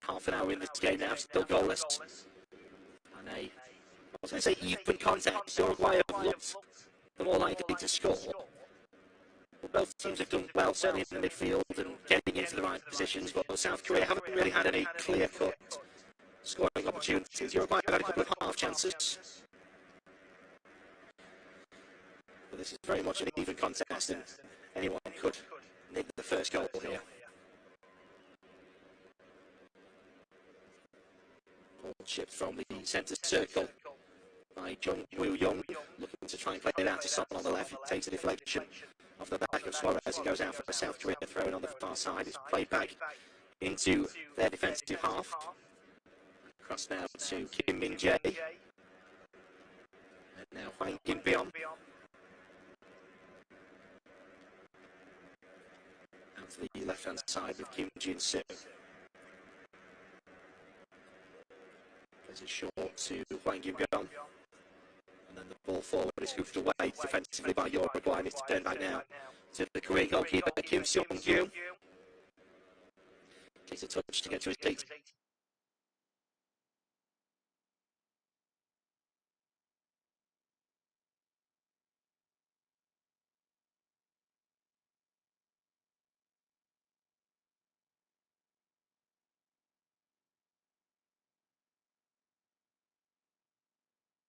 half an hour in this game now, still goalless. And I was going to say even contest. Uruguay have looked the more likely to score. But both teams have done well, certainly in the midfield and getting into the right positions. But South Korea haven't really had any clear-cut scoring opportunities. Uruguay have had a couple of half chances. But this is very much an even contest, and anyone could nick the first goal here. Ball chipped from the centre circle by Jung Woo Young, looking to try and play it out to Son on the left. It takes a deflection off the back of Suarez and goes out for a South Korea throw in on the far side. It's played back into their defensive half. Across now to Kim Min Jae. And now Hwang Kim Byung. Out to the left-hand side with Kim Jin Soo. Plays it short to Hwang Kim Byung. And then the ball forward is hoofed away defensively by Uruguay, and it's turned back now to the Korean goalkeeper Kim Seong-gyu. Takes a touch to get to his feet.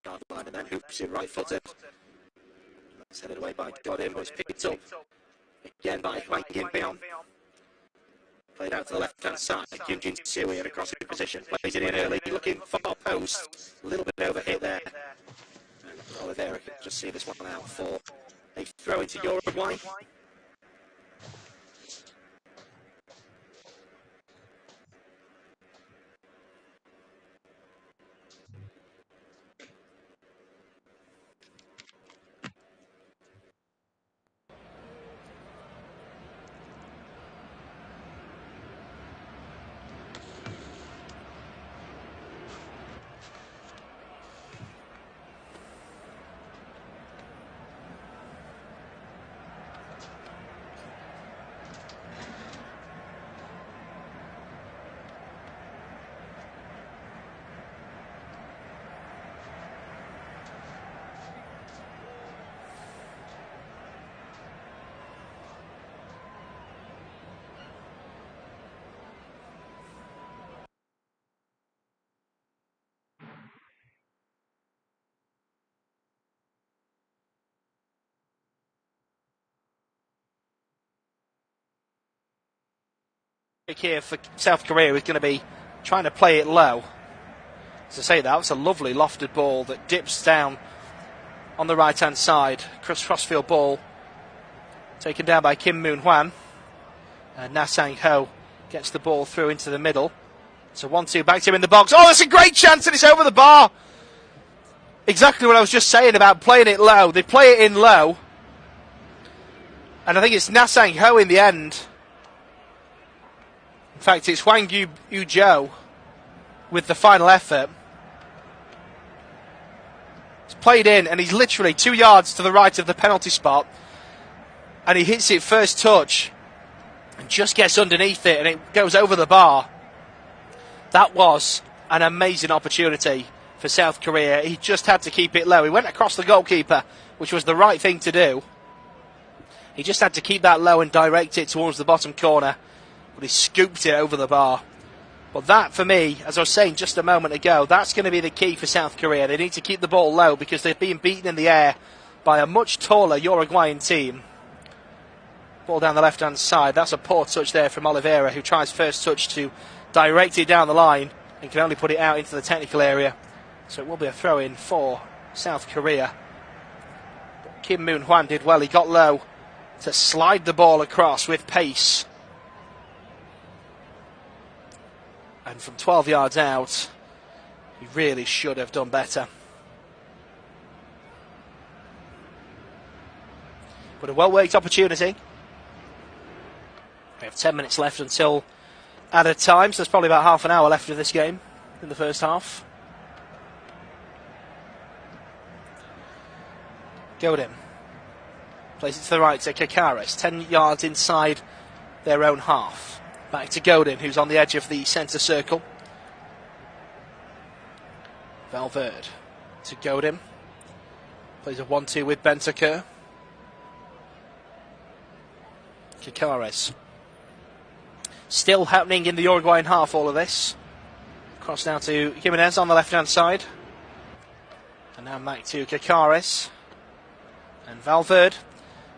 Guard line and then hoops in right-footed. That's headed away by Godin, but it's picked up again by Hwang Kim Byung. Played out to the left-hand side. Kim Jin Soo in a crossing position. Plays it in early, looking for post. A little bit overhit there. And Oliveira can just see this one out for a throw into Uruguay. Here for South Korea is going to be trying to play it low. As I say, that's a lovely lofted ball that dips down on the right hand side. Crossfield ball taken down by Kim Moon Hwan, and Na Sang Ho gets the ball through into the middle. So 1-2 back to him in the box. Oh, that's a great chance, and it's over the bar. Exactly what I was just saying about playing it low. They play it in low, and I think it's Na Sang Ho in the end. In fact, it's Hwang Yu-jo with the final effort. It's played in, and he's literally 2 yards to the right of the penalty spot. And he hits it first touch and just gets underneath it, and it goes over the bar. That was an amazing opportunity for South Korea. He just had to keep it low. He went across the goalkeeper, which was the right thing to do. He just had to keep that low and direct it towards the bottom corner. But he scooped it over the bar. But that, for me, as I was saying just a moment ago, that's going to be the key for South Korea. They need to keep the ball low because they're being beaten in the air by a much taller Uruguayan team. Ball down the left-hand side. That's a poor touch there from Oliveira, who tries first touch to direct it down the line and can only put it out into the technical area. So it will be a throw-in for South Korea. But Kim Moon Hwan did well. He got low to slide the ball across with pace. And from 12 yards out, he really should have done better. But a well-worked opportunity. We have 10 minutes left until added time, so there's probably about half an hour left of this game in the first half. Godin plays it to the right to Kakaris, 10 yards inside their own half. Back to Godin, who's on the edge of the centre circle. Valverde to Godin. Plays a 1-2 with Bentancur. Cacares. Still happening in the Uruguayan half, all of this. Cross now to Jimenez on the left-hand side. And now back to Cacares. And Valverde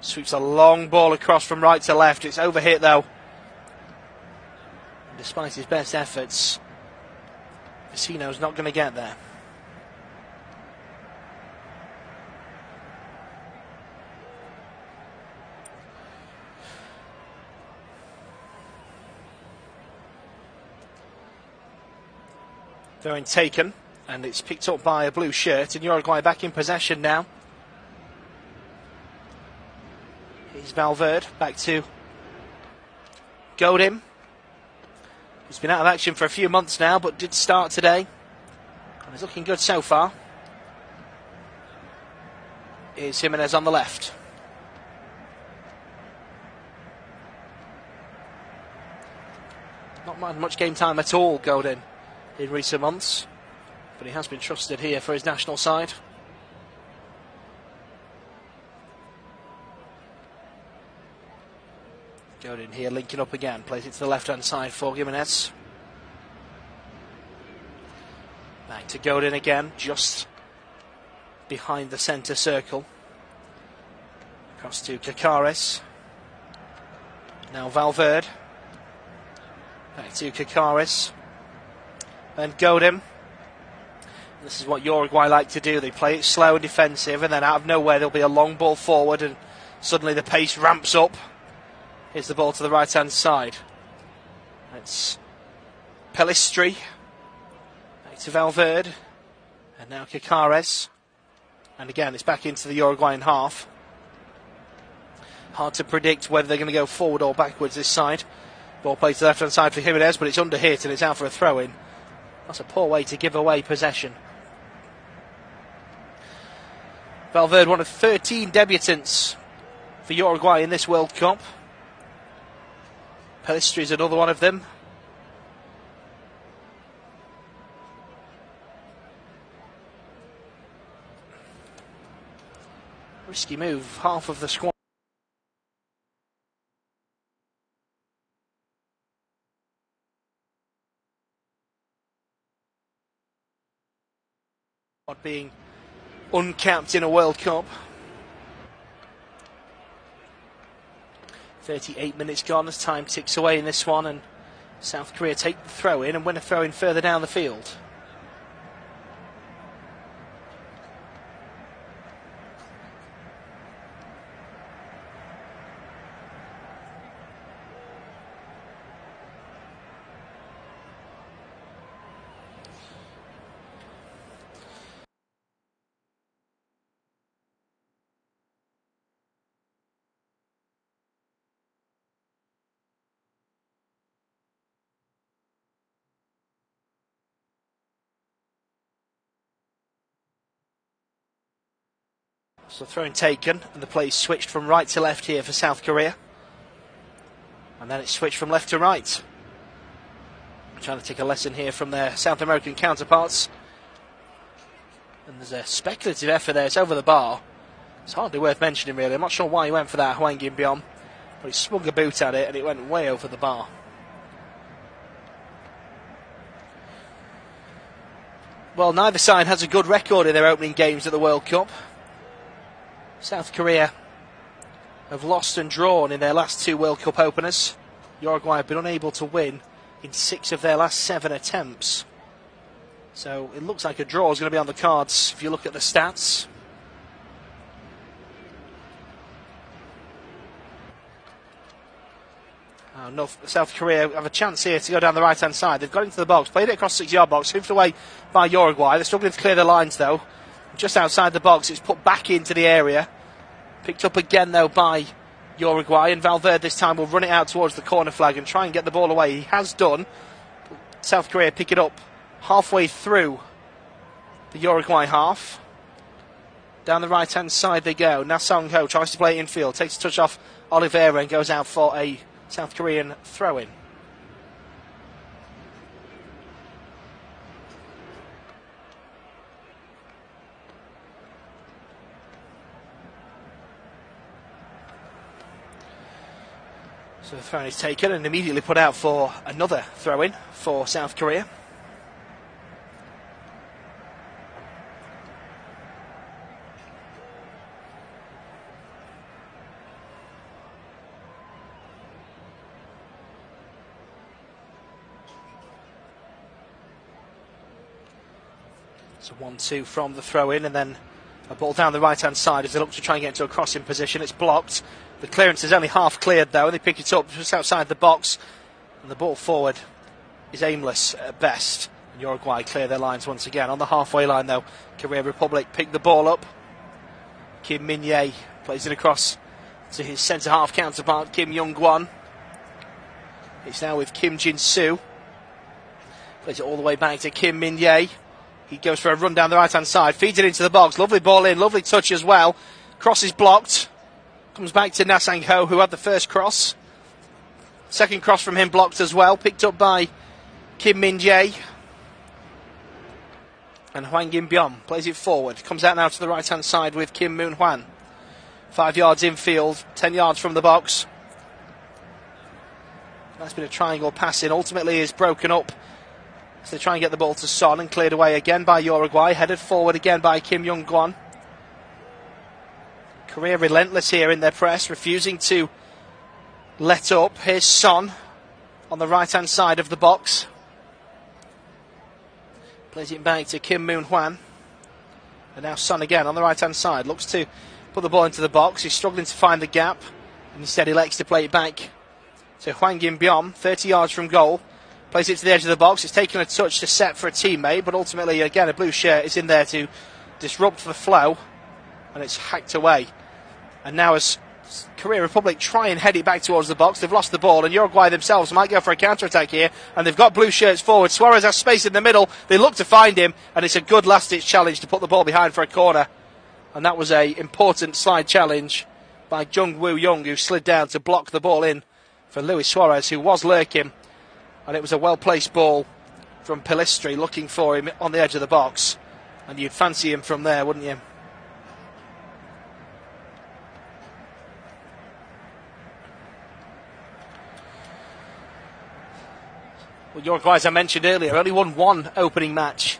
sweeps a long ball across from right to left. It's overhit though. And despite his best efforts, Vecino's not going to get there. Throw-in taken, and it's picked up by a blue shirt, and Uruguay back in possession now. Here's Valverde, back to Godin. He's been out of action for a few months now, but did start today, and he's looking good so far. Here's Jimenez on the left. Not had much game time at all, Godin, in recent months, but he has been trusted here for his national side. Godin here linking up again, plays it to the left hand side for Jimenez. Back to Godin again, just behind the centre circle. Across to Cacares. Now Valverde. Back to Cacares. And Godin. This is what Uruguay like to do. They play it slow and defensive, and then out of nowhere there'll be a long ball forward, and suddenly the pace ramps up. Here's the ball to the right hand side. It's Pelistri. Back to Valverde. And now Cacares. And again, it's back into the Uruguayan half. Hard to predict whether they're going to go forward or backwards this side. Ball played to the left hand side for Jimenez, but it's under hit and it's out for a throw in. That's a poor way to give away possession. Valverde, one of 13 debutants for Uruguay in this World Cup. Pelistri is another one of them. Risky move, half of the squad. Being uncapped in a World Cup. 38 minutes gone as time ticks away in this one, and South Korea take the throw in and win a throw in further down the field. So throw-in taken, and the play switched from right to left here for South Korea. And then it's switched from left to right. Trying to take a lesson here from their South American counterparts. And there's a speculative effort there, it's over the bar. It's hardly worth mentioning really, I'm not sure why he went for that, Hwang Yin-byom. But he swung a boot at it and it went way over the bar. Well, neither side has a good record in their opening games at the World Cup. South Korea have lost and drawn in their last two World Cup openers. Uruguay have been unable to win in 6 of their last 7 attempts. So it looks like a draw is going to be on the cards if you look at the stats. South Korea have a chance here to go down the right hand side. They've got into the box, played it across the 6-yard box, hoofed away by Uruguay. They're struggling to clear the lines though. Just outside the box, it's put back into the area. Picked up again though by Uruguay, and Valverde this time will run it out towards the corner flag and try and get the ball away. He has done. South Korea pick it up halfway through the Uruguay half. Down the right hand side they go. Na Song-ho tries to play it infield, takes a touch off Oliveira and goes out for a South Korean throw-in. So the throw is taken and immediately put out for another throw-in for South Korea. So 1-2 from the throw-in, and then a ball down the right-hand side as they look to try and get into a crossing position. It's blocked. The clearance is only half cleared though, and they pick it up just outside the box. And the ball forward is aimless at best. And Uruguay clear their lines once again. On the halfway line though, Korea Republic pick the ball up. Kim Min-jae plays it across to his centre-half counterpart, Kim Young-won. It's now with Kim Jin-soo. Plays it all the way back to Kim Min-jae. He goes for a run down the right-hand side, feeds it into the box. Lovely ball in, lovely touch as well. Cross is blocked. Comes back to Na Sang-ho, who had the first cross. Second cross from him blocked as well, picked up by Kim Min-jae. And Hwang In-byum plays it forward. Comes out now to the right-hand side with Kim Moon-hwan. 5 yards infield, 10 yards from the box. Nice bit of triangle passing. Ultimately is broken up. So they try and get the ball to Son, and cleared away again by Uruguay. Headed forward again by Kim Young-won. Korea relentless here in their press, refusing to let up. Here's Son on the right-hand side of the box. Plays it back to Kim Moon-hwan. And now Son again on the right-hand side. Looks to put the ball into the box. He's struggling to find the gap. And instead elects to play it back to Hwang In-byum, 30 yards from goal. Plays it to the edge of the box. It's taken a touch to set for a teammate, but ultimately, again, a blue shirt is in there to disrupt the flow, and it's hacked away. And now as Korea Republic try and head it back towards the box, they've lost the ball, and Uruguay themselves might go for a counter-attack here, and they've got blue shirts forward. Suarez has space in the middle. They look to find him, and it's a good last-ditch challenge to put the ball behind for a corner. And that was a important slide challenge by Jung Woo-young, who slid down to block the ball in for Luis Suarez, who was lurking. And it was a well-placed ball from Pellistri looking for him on the edge of the box. And you'd fancy him from there, wouldn't you? Well, Uruguay, as I mentioned earlier, only won one opening match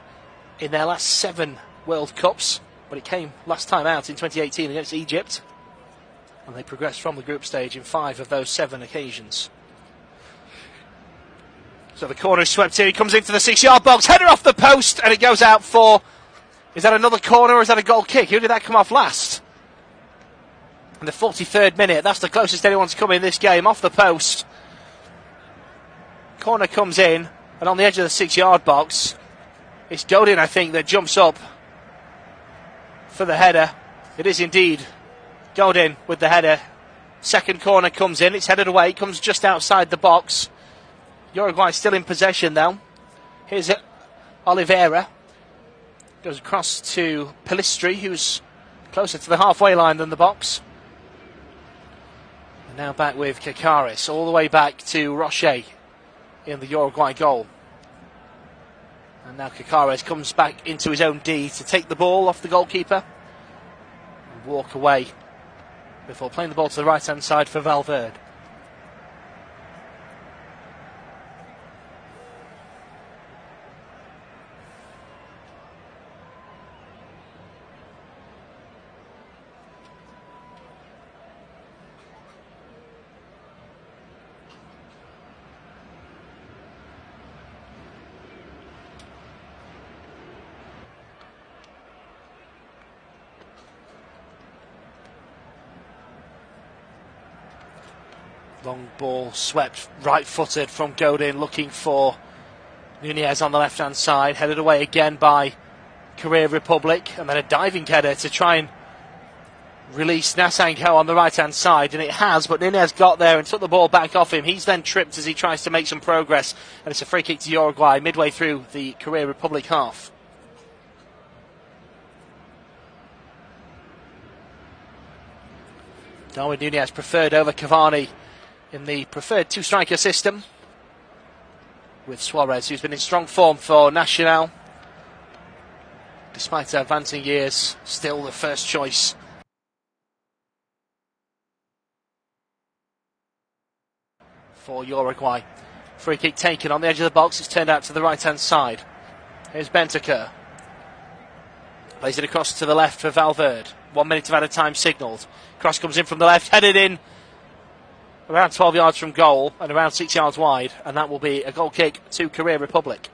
in their last 7 World Cups. But it came last time out in 2018 against Egypt. And they progressed from the group stage in 5 of those 7 occasions. So the corner is swept here. He comes into the 6-yard box. Header off the post, and it goes out for... Is that another corner, or is that a goal kick? Who did that come off last? In the 43rd minute. That's the closest anyone's come in this game. Off the post. Corner comes in, and on the edge of the 6-yard box, it's Godin, I think, that jumps up for the header. It is indeed Godin with the header. Second corner comes in. It's headed away. It comes just outside the box. Uruguay still in possession though. Here's it. Oliveira goes across to Pellistri, who's closer to the halfway line than the box. And now back with Kakaris, all the way back to Rocher in the Uruguay goal. And now Kakaris comes back into his own D to take the ball off the goalkeeper and walk away before playing the ball to the right hand side for Valverde. Long ball swept right-footed from Godin, looking for Nunez on the left-hand side. Headed away again by Korea Republic. And then a diving header to try and release Na Sang-ho on the right-hand side. And it has, but Nunez got there and took the ball back off him. He's then tripped as he tries to make some progress. And it's a free kick to Uruguay midway through the Korea Republic half. Darwin Nunez preferred over Cavani in the preferred 2-striker system, with Suarez, who's been in strong form for Nacional, despite their advancing years, still the first choice. for Uruguay. Free kick taken on the edge of the box. It's turned out to the right-hand side. Here's Bentancur. Plays it across to the left for Valverde. 1 minute of added time signalled. Cross comes in from the left, headed in around 12 yards from goal and around 6 yards wide, and that will be a goal kick to Korea Republic.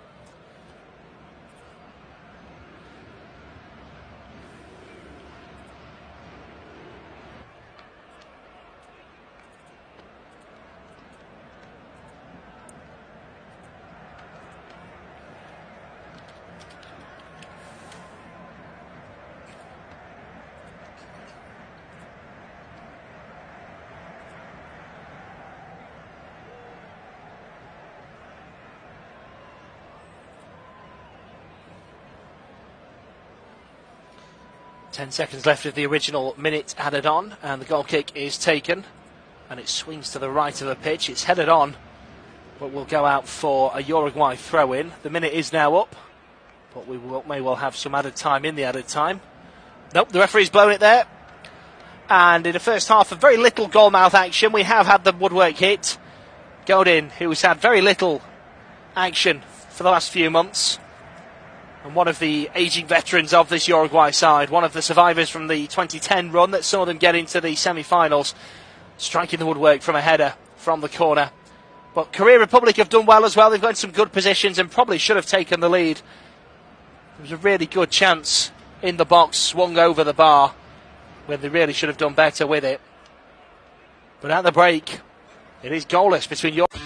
Ten seconds left of the original minute added on, and the goal kick is taken, and it swings to the right of the pitch. It's headed on, but will go out for a Uruguay throw-in. The minute is now up, but we may well have some added time in the added time. Nope, the referee's blown it there. And in the first half of very little goalmouth action, we have had the woodwork hit. Godin, who's had very little action for the last few months, and one of the ageing veterans of this Uruguay side, one of the survivors from the 2010 run that saw them get into the semi-finals, striking the woodwork from a header from the corner. But Korea Republic have done well as well. They've got in some good positions and probably should have taken the lead. There was a really good chance in the box, swung over the bar, when they really should have done better with it. But at the break, it is goalless between Uruguay.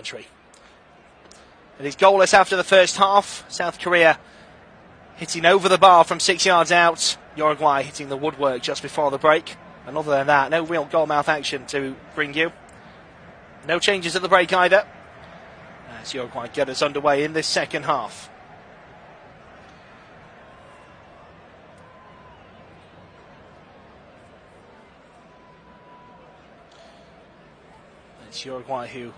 territory. It is goalless after the first half. South Korea hitting over the bar from 6 yards out. Uruguay hitting the woodwork just before the break. And other than that, no real goalmouth action to bring you. No changes at the break either, as Uruguay get us underway in this second half. It's Uruguay who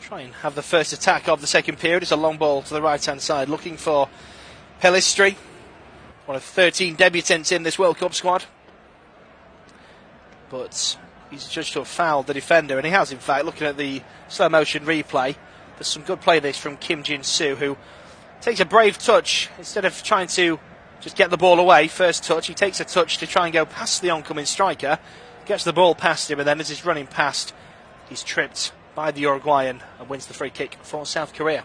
try and have the first attack of the second period. It's a long ball to the right-hand side, looking for Pelistri, one of 13 debutants in this World Cup squad. But he's judged to have fouled the defender, and he has, in fact. Looking at the slow-motion replay, there's some good play this from Kim Jin-soo, who takes a brave touch. Instead of trying to just get the ball away, first touch, he takes a touch to try and go past the oncoming striker, gets the ball past him, and then as he's running past, he's tripped by the Uruguayan and wins the free kick for South Korea.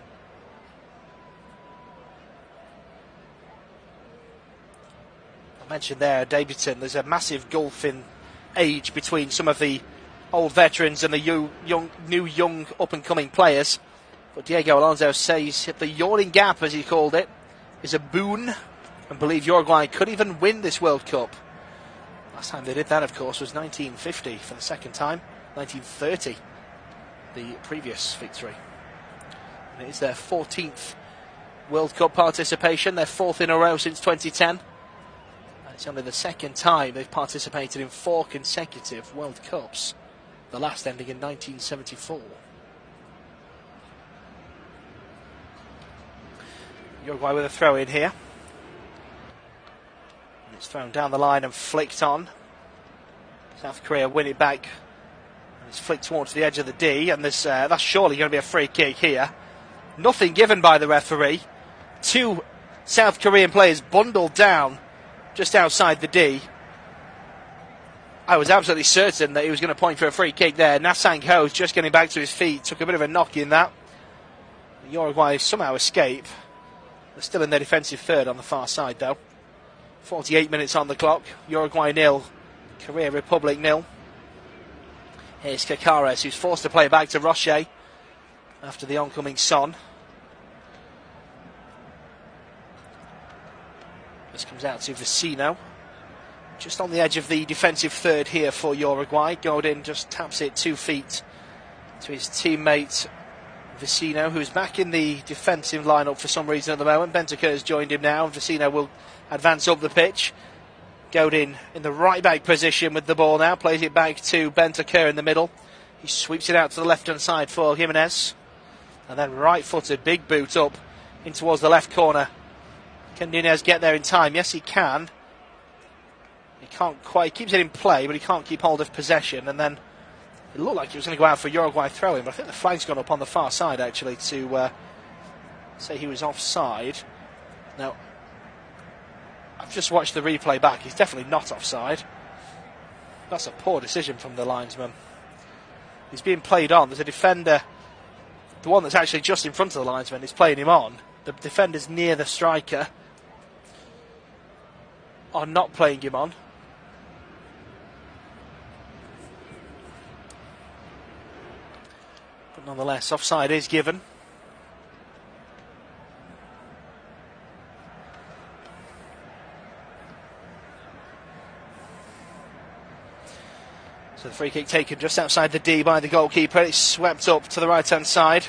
I mentioned there, debutant, there's a massive gulf in age between some of the old veterans and the new young up-and-coming players. But Diego Alonso says the yawning gap, as he called it, is a boon, and believe Uruguay could even win this World Cup. Last time they did that, of course, was 1950 for the second time. 1930, the previous victory. And it is their 14th World Cup participation, their 4th in a row since 2010. And it's only the second time they've participated in 4 consecutive World Cups, the last ending in 1974. Uruguay with a throw in here. And it's thrown down the line and flicked on. South Korea win it back. It's flicked towards the edge of the D, and there's, that's surely going to be a free kick here. Nothing given by the referee. 2 South Korean players bundled down just outside the D. I was absolutely certain that he was going to point for a free kick there. Na Sang-ho just getting back to his feet, took a bit of a knock in that. Uruguay somehow escape. They're still in their defensive third on the far side though. 48 minutes on the clock. Uruguay 0, Korea Republic 0. Here's Kakares, who's forced to play back to Rocher after the oncoming Son. This comes out to Vecino. Just on the edge of the defensive third here for Uruguay. Godin just taps it 2 feet to his teammate Vecino, who's back in the defensive lineup for some reason at the moment. Bentancur has joined him now, and Vecino will advance up the pitch. Godin in the right back position with the ball now, plays it back to Bentancur in the middle. He sweeps it out to the left hand side for Jimenez, and then right footed, big boot up in towards the left corner. Can Nunez get there in time? Yes, he can. He can't quite, he keeps it in play, but he can't keep hold of possession, and then it looked like he was going to go out for Uruguay throwing, but I think the flag's gone up on the far side actually to say he was offside. Now, I've just watched the replay back. He's definitely not offside. That's a poor decision from the linesman. He's being played on. There's a defender, the one that's actually just in front of the linesman, is playing him on. The defenders near the striker are not playing him on. But nonetheless, offside is given. So the free kick taken just outside the D by the goalkeeper. It's swept up to the right-hand side.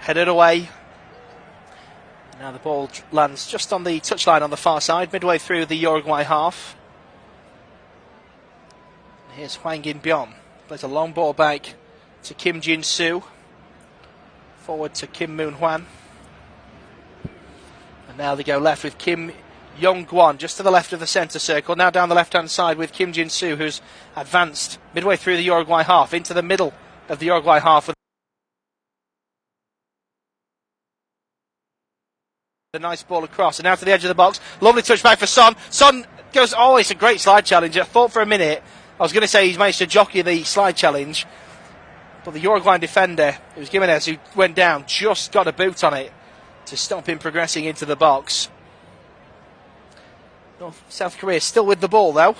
Headed away. Now the ball lands just on the touchline on the far side, midway through the Uruguay half. Here's Hwang In-byom. Plays a long ball back to Kim Jin-soo. Forward to Kim Moon-hwan. And now they go left with Kim Young-gwon, just to the left of the centre circle. Now down the left-hand side with Kim Jin-soo, who's advanced midway through the Uruguay half, into the middle of the Uruguay half. A nice ball across, and now to the edge of the box. Lovely touch back for Son. Son goes, oh, it's a great slide challenge. I thought for a minute, I was going to say he's managed to jockey the slide challenge, but the Uruguayan defender, it was Jimenez who went down, just got a boot on it to stop him progressing into the box. South Korea still with the ball though.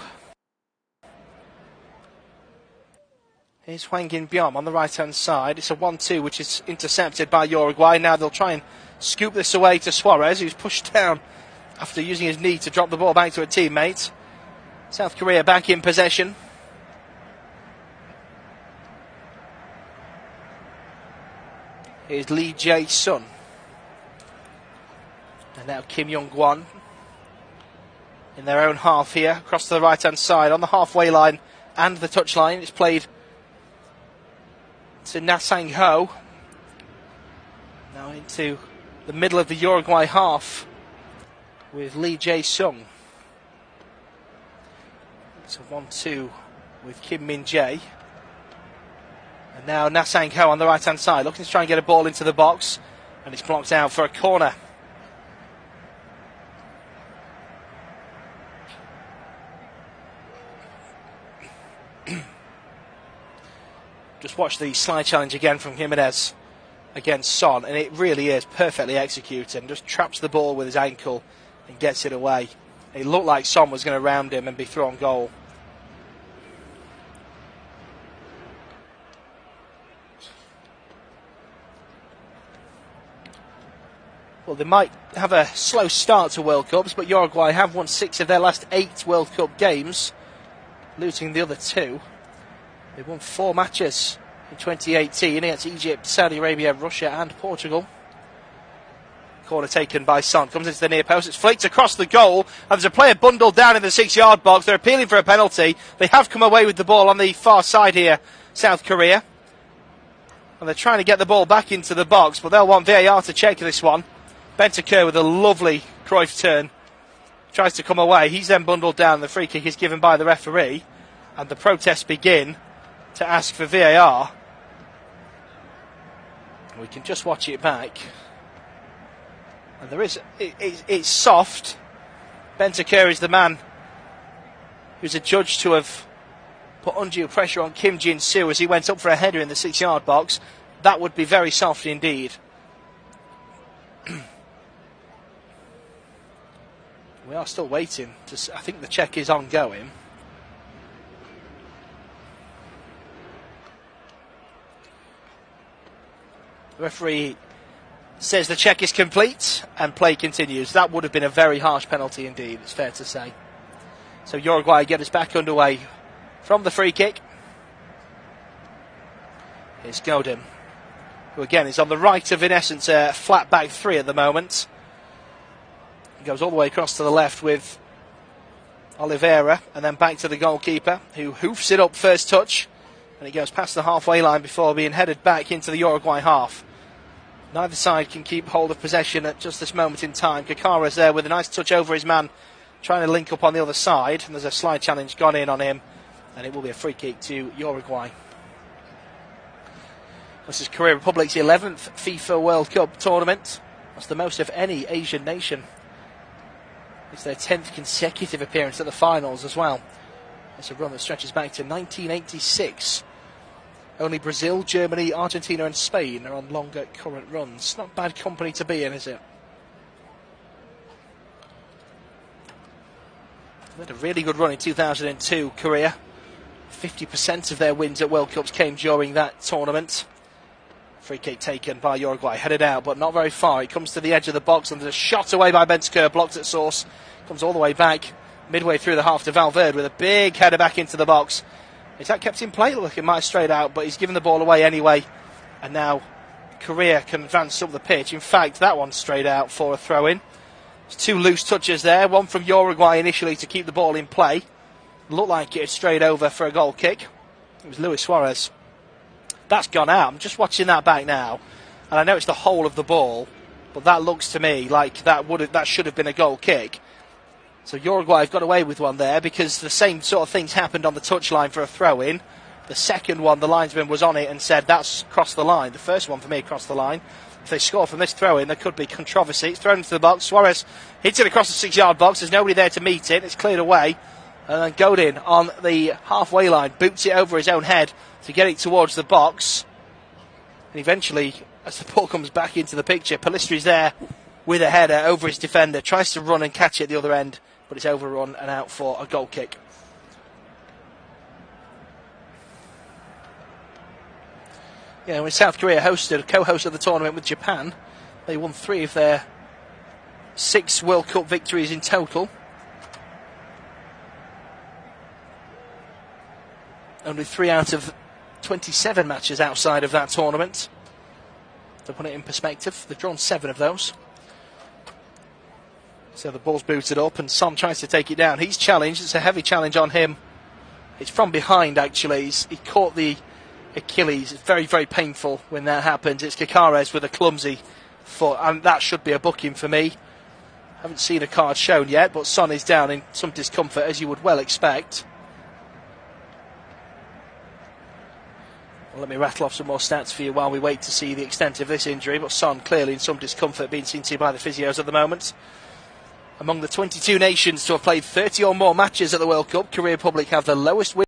is Hwang In-byom on the right-hand side. It's a 1-2, which is intercepted by Uruguay. Now they'll try and scoop this away to Suarez, who's pushed down after using his knee to drop the ball back to a teammate. South Korea back in possession. Here's Lee Jae-sun. And now Kim Young-gwon in their own half here, across to the right-hand side, on the halfway line and the touchline. It's played to Na Sang-ho. Now into the middle of the Uruguay half with Lee Jae-sung. It's a 1-2 with Kim Min-jae. And now Na Sang-ho on the right-hand side, looking to try and get a ball into the box. And it's blocked out for a corner. Just watch the slide challenge again from Jimenez against Son, and it really is perfectly executed. Just traps the ball with his ankle and gets it away. It looked like Son was going to round him and be thrown goal. Well, they might have a slow start to World Cups, but Uruguay have won 6 of their last 8 World Cup games, losing the other 2. They won 4 matches in 2018 against Egypt, Saudi Arabia, Russia and Portugal. Corner taken by Son, comes into the near post, it's flicked across the goal, and there's a player bundled down in the 6-yard box. They're appealing for a penalty. They have come away with the ball on the far side here, South Korea. And they're trying to get the ball back into the box, but they'll want VAR to check this one. Bentancur with a lovely Cruyff turn, tries to come away. He's then bundled down. The free kick is given by the referee, and the protests begin to ask for VAR. We can just watch it back, and there is it's soft. Bentancur is the man who's adjudged to have put undue pressure on Kim Jin-soo as he went up for a header in the 6-yard box. That would be very soft indeed. We are still waiting to. I think the check is ongoing. The referee says the check is complete and play continues. That would have been a very harsh penalty indeed, it's fair to say. So Uruguay get us back underway from the free kick. Here's Godin, who again is on the right of, in essence, a flat back 3 at the moment. He goes all the way across to the left with Oliveira, and then back to the goalkeeper, who hoofs it up first touch, and it goes past the halfway line before being headed back into the Uruguay half. Neither side can keep hold of possession at just this moment in time. Kakara's there with a nice touch over his man, trying to link up on the other side, and there's a slide challenge gone in on him, and it will be a free kick to Uruguay. This is Korea Republic's 11th FIFA World Cup tournament. That's the most of any Asian nation. It's their 10th consecutive appearance at the finals as well. It's a run that stretches back to 1986. Only Brazil, Germany, Argentina and Spain are on longer current runs. Not bad company to be in, is it? They had a really good run in 2002, Korea. 50% of their wins at World Cups came during that tournament. Free kick taken by Uruguay, headed out, but not very far. It comes to the edge of the box, and there's a shot away by Bentancur, blocked at source. Comes all the way back, midway through the half to Valverde with a big header back into the box. Is that kept in play? Look, it might have strayed out, but he's given the ball away anyway. And now Korea can advance up the pitch. In fact, that one strayed out for a throw-in. There's 2 loose touches there, one from Uruguay initially to keep the ball in play. Looked like it had strayed over for a goal kick. It was Luis Suarez. That's gone out. I'm just watching that back now, and I know it's the whole of the ball, but that looks to me like that should have been a goal kick. So Uruguay have got away with one there, because the same sort of things happened on the touchline for a throw-in. The second one, the linesman was on it and said that's crossed the line. The first one for me crossed the line. If they score from this throw-in, there could be controversy. It's thrown into the box. Suarez hits it across the 6-yard box. There's nobody there to meet it. It's cleared away. And then Godin on the halfway line boots it over his own head to get it towards the box. And eventually, as the ball comes back into the picture, Pellistri's there with a header over his defender, tries to run and catch it at the other end, but it's overrun and out for a goal kick. Yeah, when South Korea co-hosted the tournament with Japan, they won 3 of their 6 World Cup victories in total. Only 3 out of 27 matches outside of that tournament. To put it in perspective, they've drawn 7 of those. So the ball's booted up and Son tries to take it down. He's challenged. It's a heavy challenge on him. It's from behind, actually. He caught the Achilles. It's very, very painful when that happens. It's Kakares with a clumsy foot, and that should be a booking for me. Haven't seen a card shown yet, but Son is down in some discomfort, as you would well expect. Well, let me rattle off some more stats for you while we wait to see the extent of this injury, but Son clearly in some discomfort, being seen to by the physios at the moment. Among the 22 nations to have played 30 or more matches at the World Cup, Korea Republic have the lowest win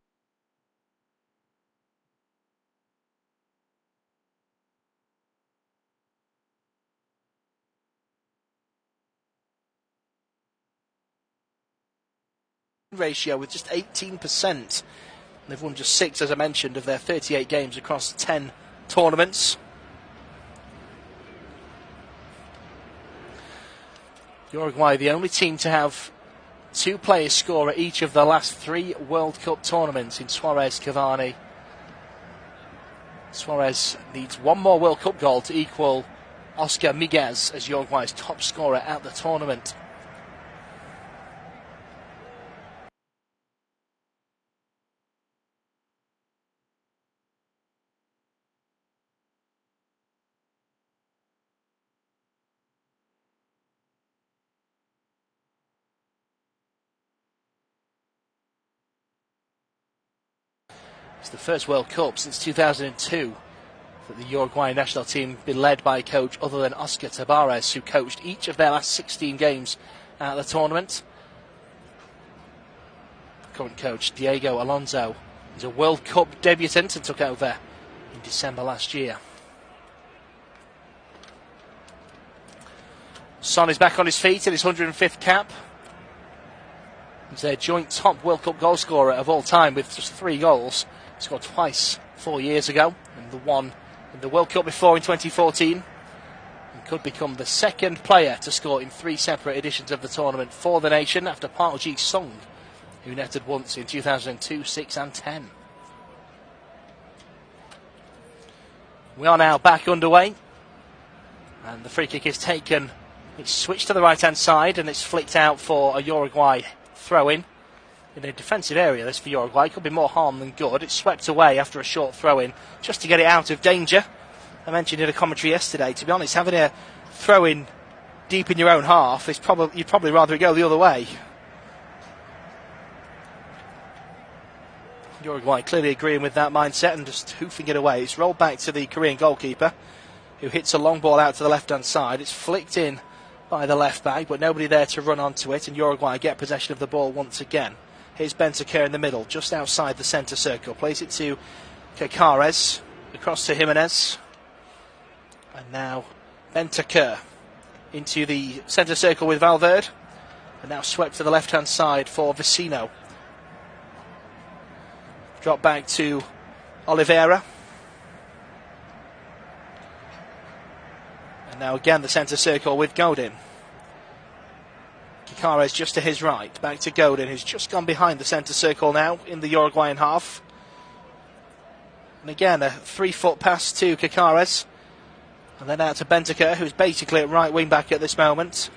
ratio with just 18%. They've won just 6, as I mentioned, of their 38 games across 10 tournaments. Uruguay, the only team to have 2 players score at each of the last 3 World Cup tournaments in Suarez, Cavani. Suarez needs 1 more World Cup goal to equal Oscar Miguez as Uruguay's top scorer at the tournament. It's the first World Cup since 2002 that the Uruguayan national team been led by a coach other than Oscar Tabarez, who coached each of their last 16 games at the tournament. Current coach Diego Alonso is a World Cup debutant and took over in December last year. Son is back on his feet in his 105th cap. He's their joint top World Cup goal scorer of all time with just 3 goals. He scored twice 4 years ago, and the one in the World Cup before in 2014. And could become the second player to score in 3 separate editions of the tournament for the nation after Park Ji-sung, who netted once in 2002, 6 and 10. We are now back underway, and the free kick is taken. It's switched to the right hand side and it's flicked out for a Uruguay throw-in. In a defensive area, this for Uruguay. Could be more harm than good. It's swept away after a short throw-in just to get it out of danger. I mentioned in a commentary yesterday, to be honest, having a throw-in deep in your own half is you'd probably rather it go the other way. Uruguay clearly agreeing with that mindset and just hoofing it away. It's rolled back to the Korean goalkeeper, who hits a long ball out to the left-hand side. It's flicked in by the left back, but nobody there to run onto it, and Uruguay get possession of the ball once again. Here's Bentancur in the middle, just outside the centre circle. Plays it to Kakares, across to Jimenez. And now Bentancur into the centre circle with Valverde. And now swept to the left-hand side for Vecino. Drop back to Oliveira. And now again the centre circle with Godin. Kakares just to his right, back to Godin, who's just gone behind the centre circle now in the Uruguayan half. And again, a 3-foot pass to Kakares. And then out to Bentancur, who's basically at right wing back at this moment.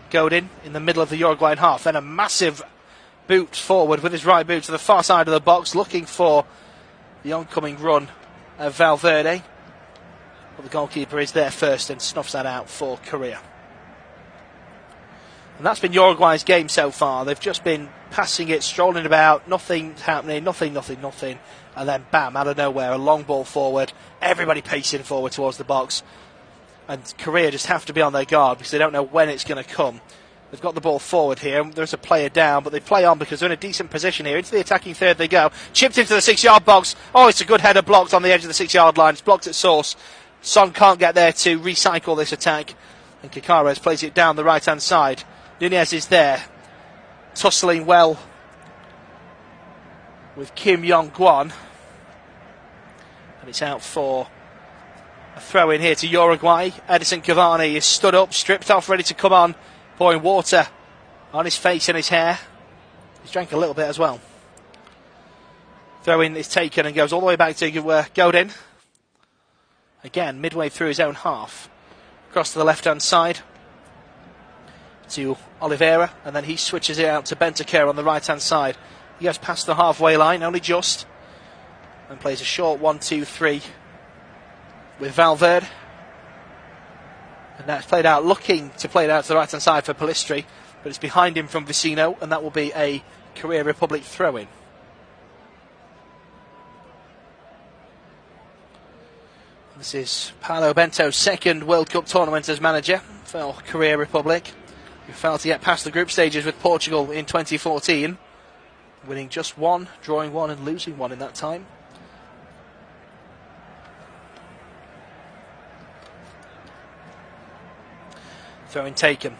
Godin in the middle of the Uruguayan half. Then a massive boot forward with his right boot to the far side of the box, looking for the oncoming run of Valverde. But the goalkeeper is there first and snuffs that out for Korea. And that's been Uruguay's game so far. They've just been passing it, strolling about, nothing happening, nothing. And then bam, out of nowhere, a long ball forward. Everybody pacing forward towards the box. And Korea just have to be on their guard because they don't know when it's going to come. They've got the ball forward here. There's a player down, but they play on because they're in a decent position here. Into the attacking third they go. Chipped into the 6-yard box. Oh, it's a good header, blocked on the edge of the 6-yard line. It's blocked at source. Son can't get there to recycle this attack. And Kakares plays it down the right-hand side. Nunez is there, tussling well with Kim Yong-gwon. And it's out for a throw in here to Uruguay. Edison Cavani is stood up, stripped off, ready to come on, pouring water on his face and his hair. He's drank a little bit as well. Throw in is taken and goes all the way back to Godin. Again, midway through his own half. Across to the left-hand side to Oliveira, and then he switches it out to Bentancur on the right-hand side. He goes past the halfway line, only just, and plays a short 1-2-3 with Valverde. And that's played out, looking to play it out to the right-hand side for Pellistri, but it's behind him from Vicino, and that will be a Korea Republic throw-in. This is Paolo Bento's second World Cup tournament as manager for Korea Republic, who failed to get past the group stages with Portugal in 2014, winning just one, drawing one and losing one in that time. Throw-in taken.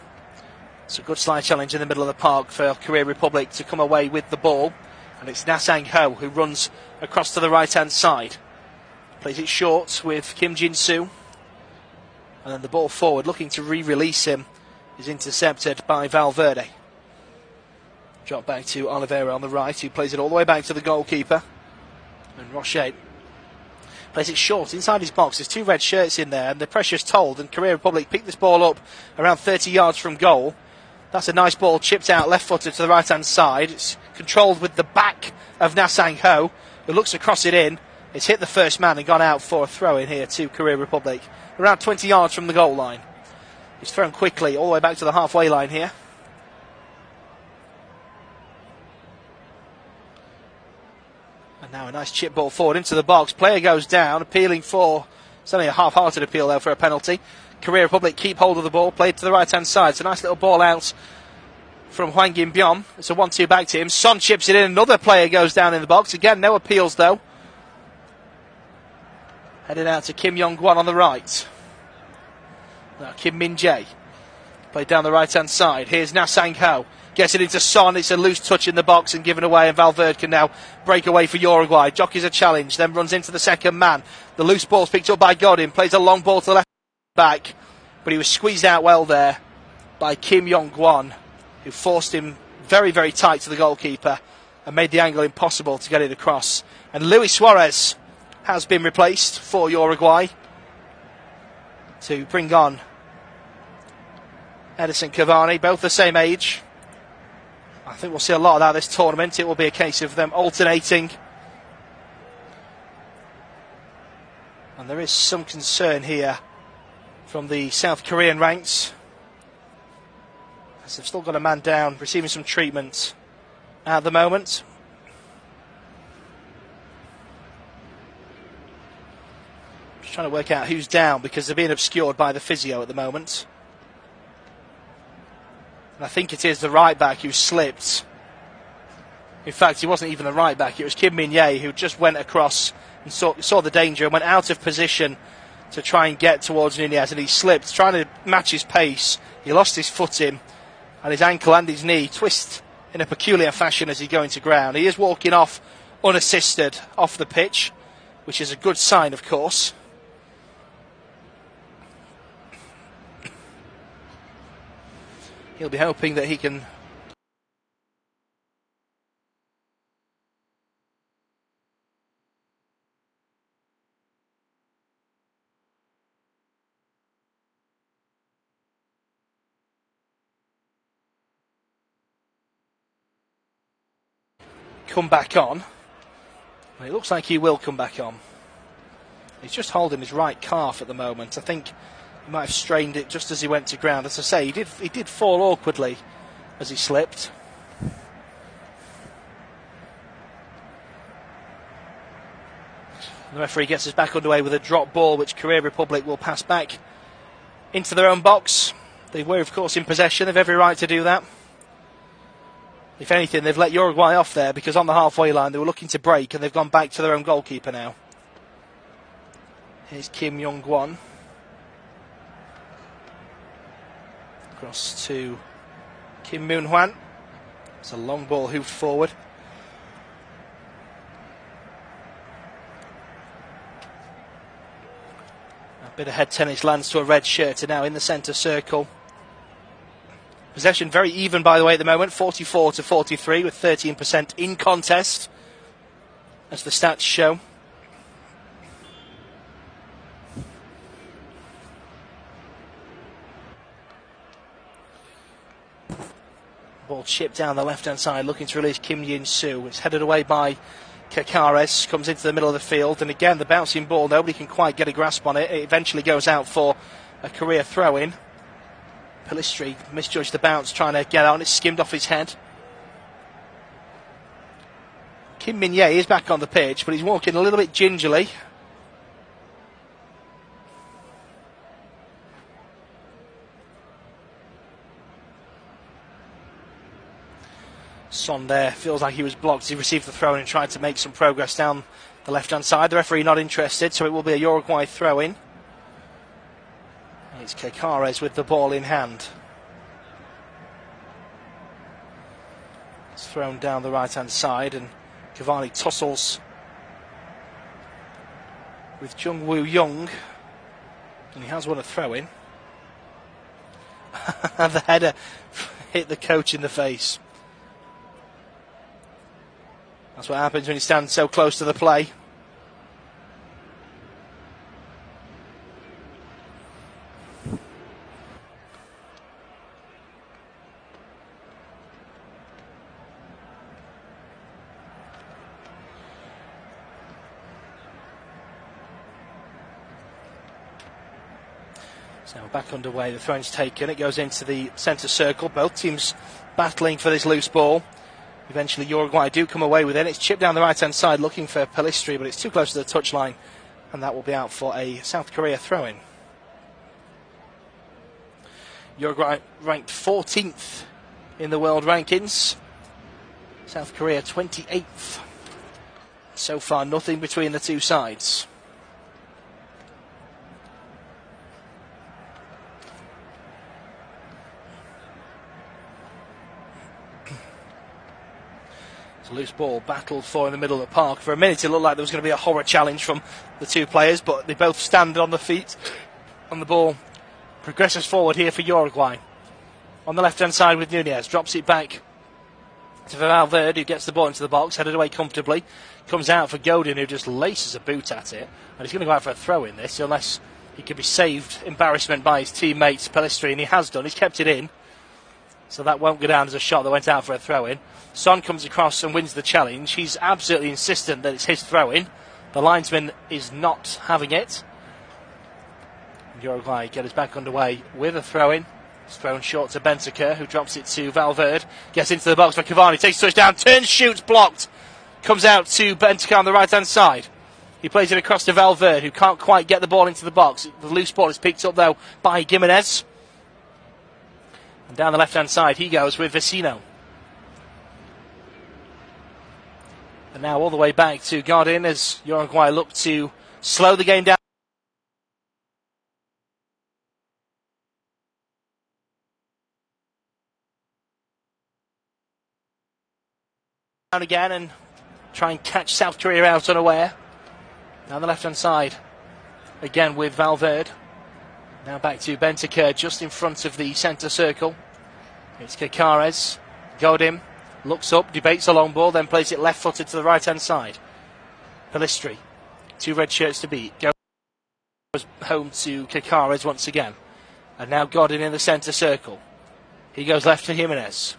It's a good slide challenge in the middle of the park for Korea Republic to come away with the ball, and it's Na Sang-ho who runs across to the right-hand side. Plays it short with Kim Jin-soo, and then the ball forward, looking to re-release him, is intercepted by Valverde. Drop back to Oliveira on the right, who plays it all the way back to the goalkeeper. And Roche plays it short inside his box. There's two red shirts in there, and the pressure's told, and Korea Republic pick this ball up around 30 yards from goal. That's a nice ball chipped out left-footed to the right-hand side. It's controlled with the back of Na Sang-ho, who looks across it in. It's hit the first man and gone out for a throw-in here to Korea Republic. Around 20 yards from the goal line. It's thrown quickly all the way back to the halfway line here. And now a nice chip ball forward into the box. Player goes down, appealing for... It's only a half-hearted appeal, though, for a penalty. Korea Republic keep hold of the ball, played to the right-hand side. It's a nice little ball out from Hwang Yin-byom. It's a 1-2 back to him. Son chips it in. Another player goes down in the box. Again, no appeals, though. Headed out to Kim Yong-gwon on the right. Now Kim Min-jae. Played down the right-hand side. Here's Na Sang-ho. Gets it into Son. It's a loose touch in the box and given away. And Valverde can now break away for Uruguay. Jockeys a challenge. Then runs into the second man. The loose ball's picked up by Godin. Plays a long ball to the left back. But he was squeezed out well there by Kim Yong-gwon, who forced him very, very tight to the goalkeeper and made the angle impossible to get it across. And Luis Suarez has been replaced for Uruguay to bring on Edison Cavani, both the same age. I think we'll see a lot of that this tournament. It will be a case of them alternating. And there is some concern here from the South Korean ranks, as they've still got a man down, receiving some treatment at the moment. Trying to work out who's down because they're being obscured by the physio at the moment. And I think it is the right back who slipped. In fact, he wasn't even the right back. It was Kim Min-jae who just went across and saw the danger and went out of position to try and get towards Nunez, and he slipped, trying to match his pace. He lost his footing, and his ankle and his knee twist in a peculiar fashion as he goes into ground. He is walking off unassisted off the pitch, which is a good sign, of course. He'll be hoping that he can come back on. Well, it looks like he will come back on. He's just holding his right calf at the moment. I think he might have strained it just as he went to ground. As I say, he did fall awkwardly as he slipped. The referee gets us back underway with a drop ball, which Korea Republic will pass back into their own box. They were, of course, in possession. They've every right to do that. If anything, they've let Uruguay off there because on the halfway line they were looking to break, and they've gone back to their own goalkeeper now. Here's Kim Yong-gwon. Across to Kim Moon-hwan. It's a long ball hoofed forward. Bit of head tennis lands to a red shirt, and now in the centre circle. Possession very even, by the way, at the moment, 44-43 with 13% in contest, as the stats show. Ball chipped down the left-hand side, looking to release Kim Yin-soo. It's headed away by Kakares, comes into the middle of the field, and again the bouncing ball, nobody can quite get a grasp on it. It eventually goes out for a career throw-in. Pelistri misjudged the bounce, trying to get out, and it skimmed off his head. Kim Min-jae is back on the pitch, but he's walking a little bit gingerly. Son there feels like he was blocked. He received the throw-in and tried to make some progress down the left-hand side. The referee not interested, so it will be a Uruguay throw-in. It's Kakares with the ball in hand. It's thrown down the right-hand side, and Cavani tussles with Jung Woo Young, and he has won a throw-in. And the header hit the coach in the face. That's what happens when you stand so close to the play. So back underway, the throw-in's taken, it goes into the centre circle, both teams battling for this loose ball. Eventually Uruguay do come away with it. It's chipped down the right-hand side looking for Pelistri, but it's too close to the touchline, and that will be out for a South Korea throw-in. Uruguay ranked 14th in the world rankings. South Korea 28th. So far, nothing between the two sides. It's a loose ball battled for in the middle of the park. For a minute it looked like there was going to be a horror challenge from the two players, but they both stand on the feet, and the ball progresses forward here for Uruguay. On the left-hand side with Nunez, drops it back to Valverde, who gets the ball into the box, headed away comfortably. Comes out for Godin, who just laces a boot at it, and he's going to go out for a throw in this, unless he could be saved embarrassment by his teammate Pelistri, and he has done. He's kept it in, so that won't go down as a shot that went out for a throw-in. Son comes across and wins the challenge. He's absolutely insistent that it's his throw-in. The linesman is not having it. Uruguay get us back underway with a throw-in. It's thrown short to Bentaker, who drops it to Valverde. Gets into the box for Cavani, takes a touchdown, turns, shoots, blocked. Comes out to Bentaker on the right-hand side. He plays it across to Valverde, who can't quite get the ball into the box. The loose ball is picked up, though, by Gimenez. And down the left-hand side, he goes with Vecino. And now all the way back to Godin as Uruguay look to slow the game down. Again and try and catch South Korea out unaware. Down the left-hand side, again with Valverde. Now back to Bentaker, just in front of the centre circle. It's Kakares. Godin looks up, debates a long ball, then plays it left-footed to the right-hand side. Pelistri, two red shirts to beat. Goes home to Kakares once again. And now Godin in the centre circle. He goes left to Jimenez.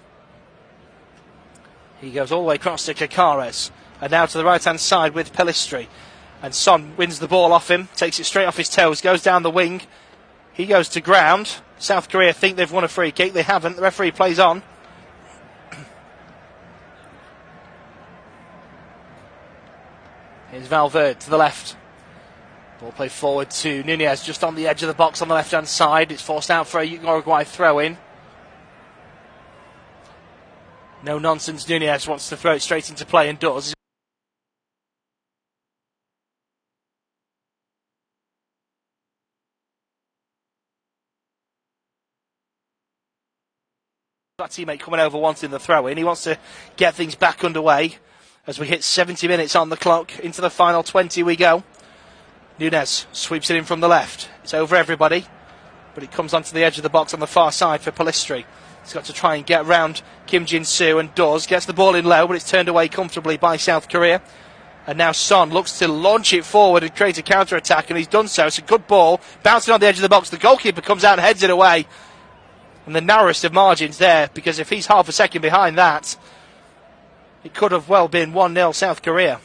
He goes all the way across to Kakares. And now to the right-hand side with Pelistri. And Son wins the ball off him, takes it straight off his toes, goes down the wing. He goes to ground. South Korea think they've won a free kick. They haven't. The referee plays on. Here's Valverde to the left. Ball played forward to Nunez, just on the edge of the box on the left-hand side. It's forced out for a Uruguay throw-in. No nonsense, Nunez wants to throw it straight into play and does. That teammate coming over wanting the throw-in. He wants to get things back underway as we hit 70 minutes on the clock. Into the final 20 we go. Nunez sweeps it in from the left. It's over everybody, but it comes onto the edge of the box on the far side for Pellistri. He's got to try and get round Kim Jin-soo and does. Gets the ball in low, but it's turned away comfortably by South Korea. And now Son looks to launch it forward and create a counter-attack, and he's done so. It's a good ball, bouncing on the edge of the box. The goalkeeper comes out and heads it away. And the narrowest of margins there, because if he's half a second behind that, it could have well been 1-0 South Korea.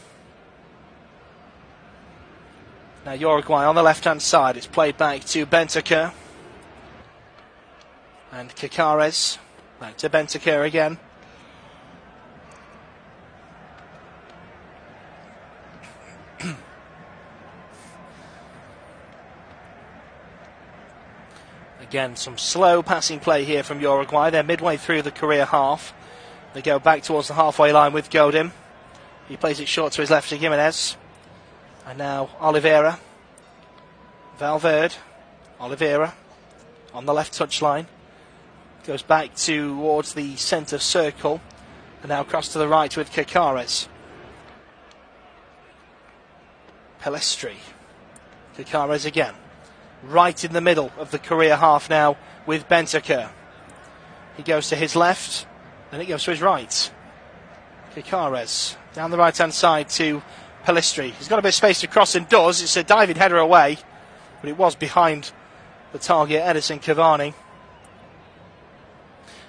Now Uruguay on the left-hand side. It's played back to Bentancur. And Kakares. Back to Bentancur again. Again, some slow passing play here from Uruguay. They're midway through the Korea half. They go back towards the halfway line with Godin. He plays it short to his left to Gimenez. And now Oliveira. Valverde. Oliveira on the left touchline. Goes back towards the centre circle. And now across to the right with Kakares. Pellistri. Kakares again. Right in the middle of the Korea half now with Bentancur. He goes to his left, then it goes to his right. Kakares down the right hand side to Pellistri. He's got a bit of space to cross and does. It's a diving header away, but it was behind the target, Edison Cavani.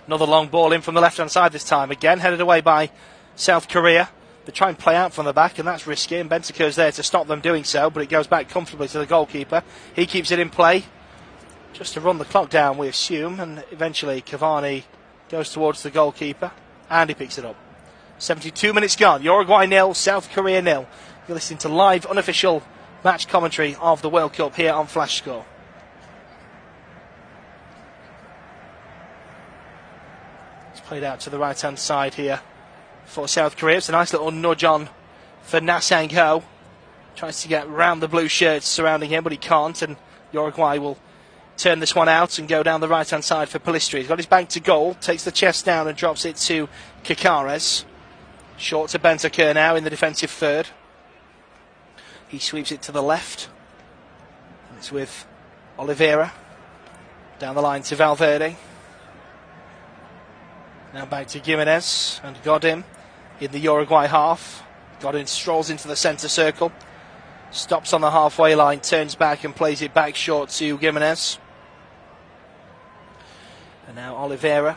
Another long ball in from the left hand side this time. Again headed away by South Korea. They try and play out from the back, and that's risky, and Bentancur's there to stop them doing so, but it goes back comfortably to the goalkeeper. He keeps it in play, just to run the clock down, we assume, and eventually Cavani goes towards the goalkeeper, and he picks it up. 72 minutes gone, Uruguay 0, South Korea 0. You're listening to live, unofficial match commentary of the World Cup here on Flash Score. It's played out to the right-hand side here for South Korea. It's a nice little nudge on for Na Sang-ho. Tries to get round the blue shirts surrounding him, but he can't, and Uruguay will turn this one out and go down the right-hand side for Pellistri. He's got his back to goal, takes the chest down and drops it to Kakares. Short to Bentancur now in the defensive third. He sweeps it to the left. And it's with Oliveira. Down the line to Valverde. Now back to Gimenez and Godin in the Uruguay half. Godin strolls into the centre circle. Stops on the halfway line, turns back and plays it back short to Gimenez. And now Oliveira.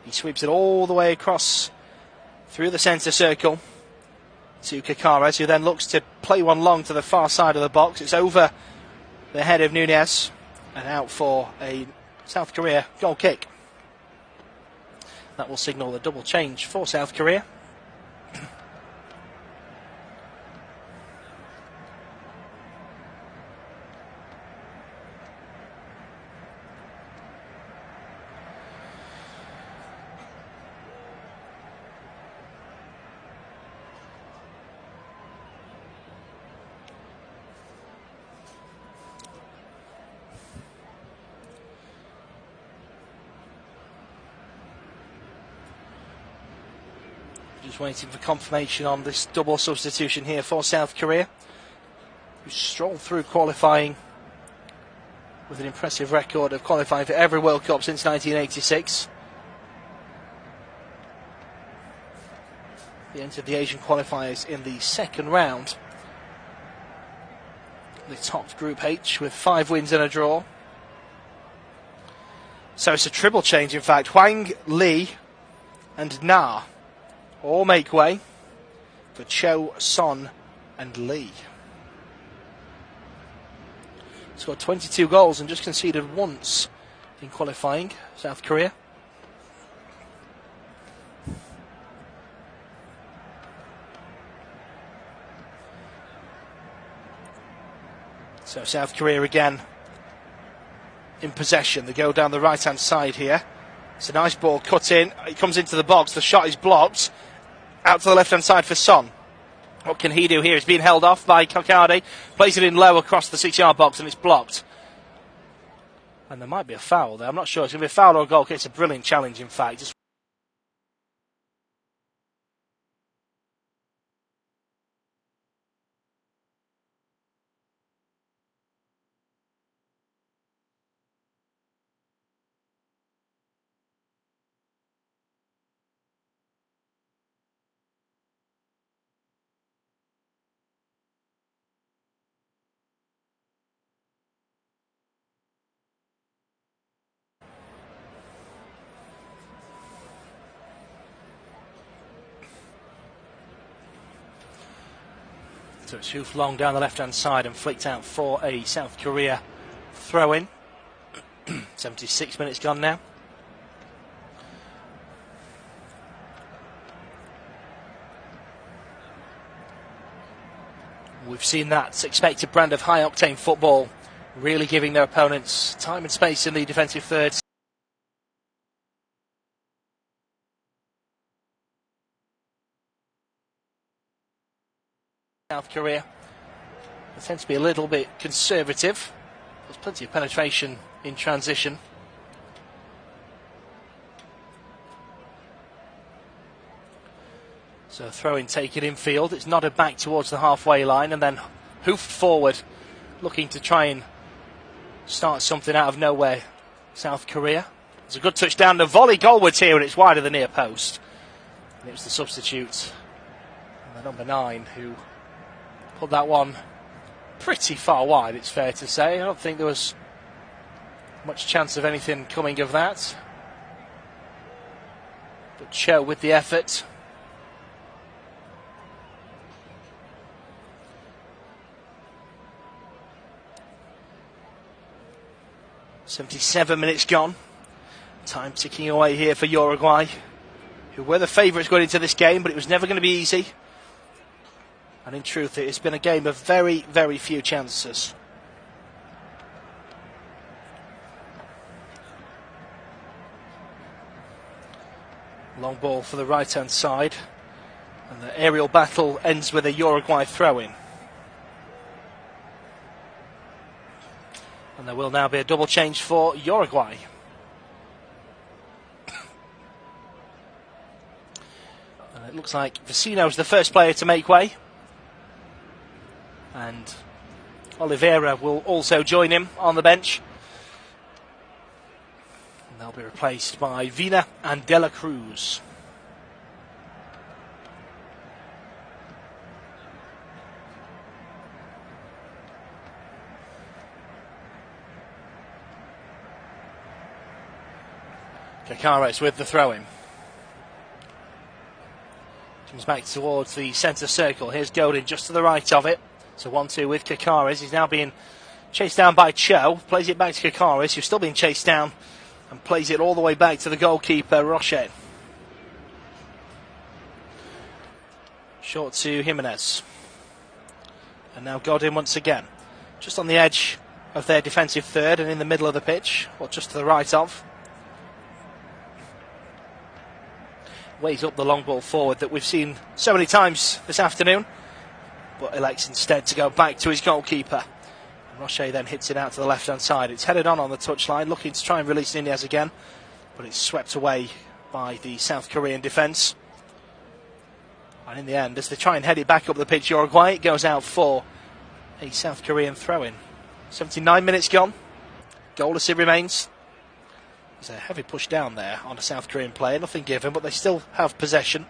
He sweeps it all the way across through the centre circle to Kakares, who then looks to play one long to the far side of the box. It's over the head of Nunez and out for a South Korea goal kick. That will signal the double change for South Korea. Just waiting for confirmation on this double substitution here for South Korea, who strolled through qualifying with an impressive record of qualifying for every World Cup since 1986. They entered the Asian qualifiers in the second round. They topped Group H with 5 wins and a draw. So it's a triple change, in fact. Hwang, Lee and Na all make way for Cho, Son and Lee. Scored 22 goals and just conceded once in qualifying, South Korea. So South Korea again in possession. They go down the right hand side here. It's a nice ball cut in. It comes into the box. The shot is blocked. Out to the left-hand side for Son. What can he do here? He's being held off by Kokardi. Plays it in low across the 6-yard box and it's blocked. And there might be a foul there. I'm not sure. It's going to be a foul or a goal kick. It's a brilliant challenge, in fact. So it's hoofed long down the left-hand side and flicked out for a South Korea throw-in. 76 minutes gone now. We've seen that expected brand of high-octane football really giving their opponents time and space in the defensive third. South Korea, they tend to be a little bit conservative. There's plenty of penetration in transition. So throw-in taken infield. It's nodded back towards the halfway line and then hoofed forward, looking to try and start something out of nowhere. South Korea. It's a good touchdown. The volley goalwards here, and it's wide of the near post. And it was the substitute, the number 9, who put that one pretty far wide, it's fair to say. I don't think there was much chance of anything coming of that. But Cho with the effort. .77 minutes gone. Time ticking away here for Uruguay, who were the favourites going into this game, but it was never going to be easy. And in truth, it's been a game of very, very few chances. Long ball for the right-hand side. And the aerial battle ends with a Uruguay throw-in. And there will now be a double change for Uruguay. And it looks like Vecino's the first player to make way. And Oliveira will also join him on the bench. And they'll be replaced by Vina and De La Cruz. Kakares with the throw-in. Comes back towards the centre circle. Here's Godin just to the right of it. So 1-2 with Kakares. He's now being chased down by Cho. Plays it back to Kakares, who's still being chased down, and plays it all the way back to the goalkeeper, Roche. Short to Jimenez. And now Godin once again. Just on the edge of their defensive third and in the middle of the pitch, or just to the right of. Weighs up the long ball forward that we've seen so many times this afternoon, but elects instead to go back to his goalkeeper. And Roche then hits it out to the left-hand side. It's headed on the touchline, looking to try and release Nunez again, but it's swept away by the South Korean defence. And in the end, as they try and head it back up the pitch, Uruguay, it goes out for a South Korean throw-in. 79 minutes gone. Goalless it remains. There's a heavy push down there on a South Korean player. Nothing given, but they still have possession.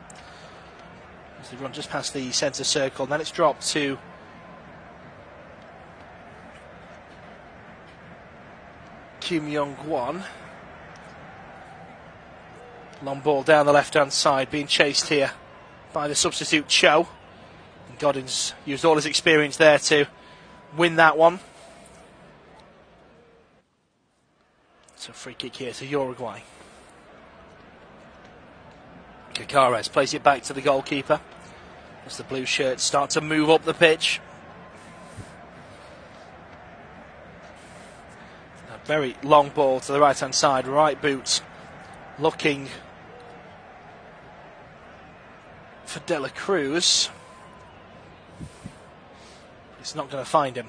As they run just past the centre circle, and then it's dropped to Kim Yong-won. Long ball down the left-hand side, being chased here by the substitute Cho. And Godin's used all his experience there to win that one. So free kick here to Uruguay. Kakares plays it back to the goalkeeper as the blue shirts start to move up the pitch. A very long ball to the right-hand side, right boot looking for De La Cruz. It's not going to find him.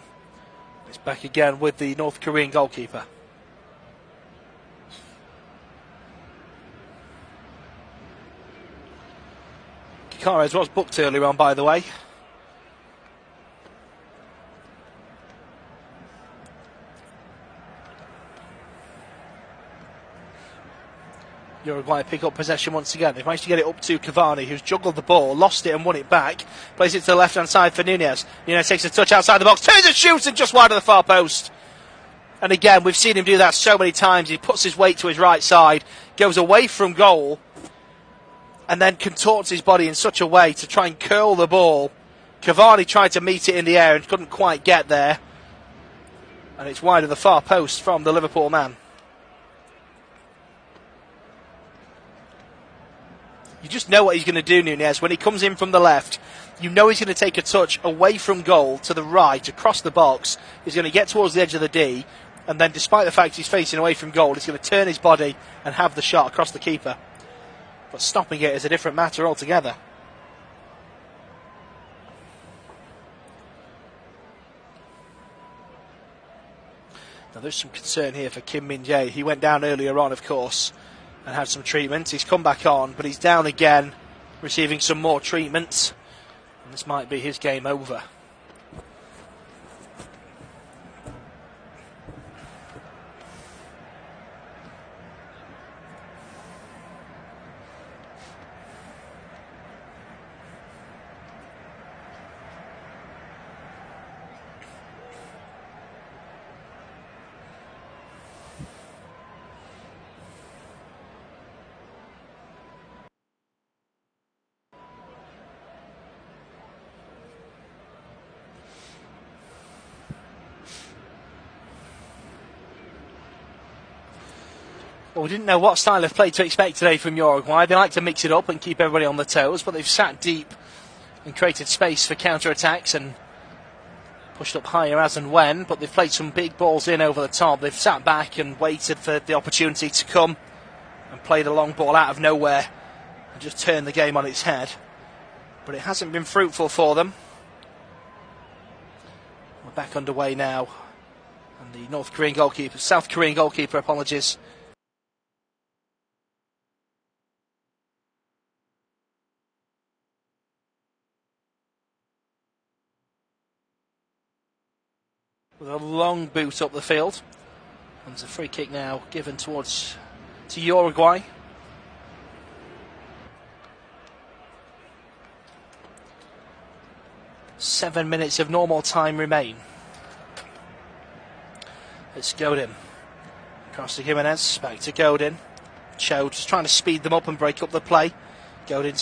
It's back again with the North Korean goalkeeper. Kakares was booked earlier on, by the way. Uruguay pick up possession once again. They've managed to get it up to Cavani, who's juggled the ball, lost it and won it back. Plays it to the left-hand side for Nunez. Nunez takes a touch outside the box, turns and shoots, and just wide of the far post. And again, we've seen him do that so many times. He puts his weight to his right side, goes away from goal, and then contorts his body in such a way to try and curl the ball Cavani tried to meet it in the air and couldn't quite get there. And it's wide of the far post from the Liverpool man. You just know what he's going to do, Nunez. When he comes in from the left, you know he's going to take a touch away from goal to the right, across the box. He's going to get towards the edge of the D. And then, despite the fact he's facing away from goal, he's going to turn his body and have the shot across the keeper. But stopping it is a different matter altogether. Now, there's some concern here for Kim Min-jae. He went down earlier on, of course, and had some treatment. He's come back on, but he's down again, receiving some more treatment. And this might be his game over. Well, we didn't know what style of play to expect today from Uruguay. They like to mix it up and keep everybody on their toes, but they've sat deep and created space for counter-attacks and pushed up higher as and when, but they've played some big balls in over the top. They've sat back and waited for the opportunity to come and played a long ball out of nowhere and just turned the game on its head. But it hasn't been fruitful for them. We're back underway now. And the South Korean goalkeeper, apologies, with a long boot up the field. And there's a free kick now given to Uruguay. Seven minutes of normal time remain. It's Godin. Across to Jimenez, back to Godin. Cho just trying to speed them up and break up the play. Godin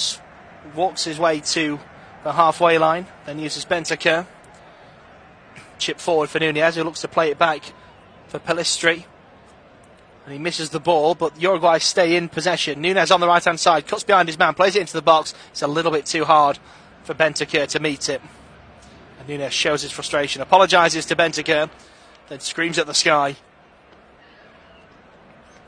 walks his way to the halfway line, then uses Bentancur. Chip forward for Nunez, who looks to play it back for Pelistri. And he misses the ball, but Uruguay stay in possession. Nunez on the right-hand side, cuts behind his man, plays it into the box. It's a little bit too hard for Bentancur to meet it. And Nunez shows his frustration, apologises to Bentancur, then screams at the sky.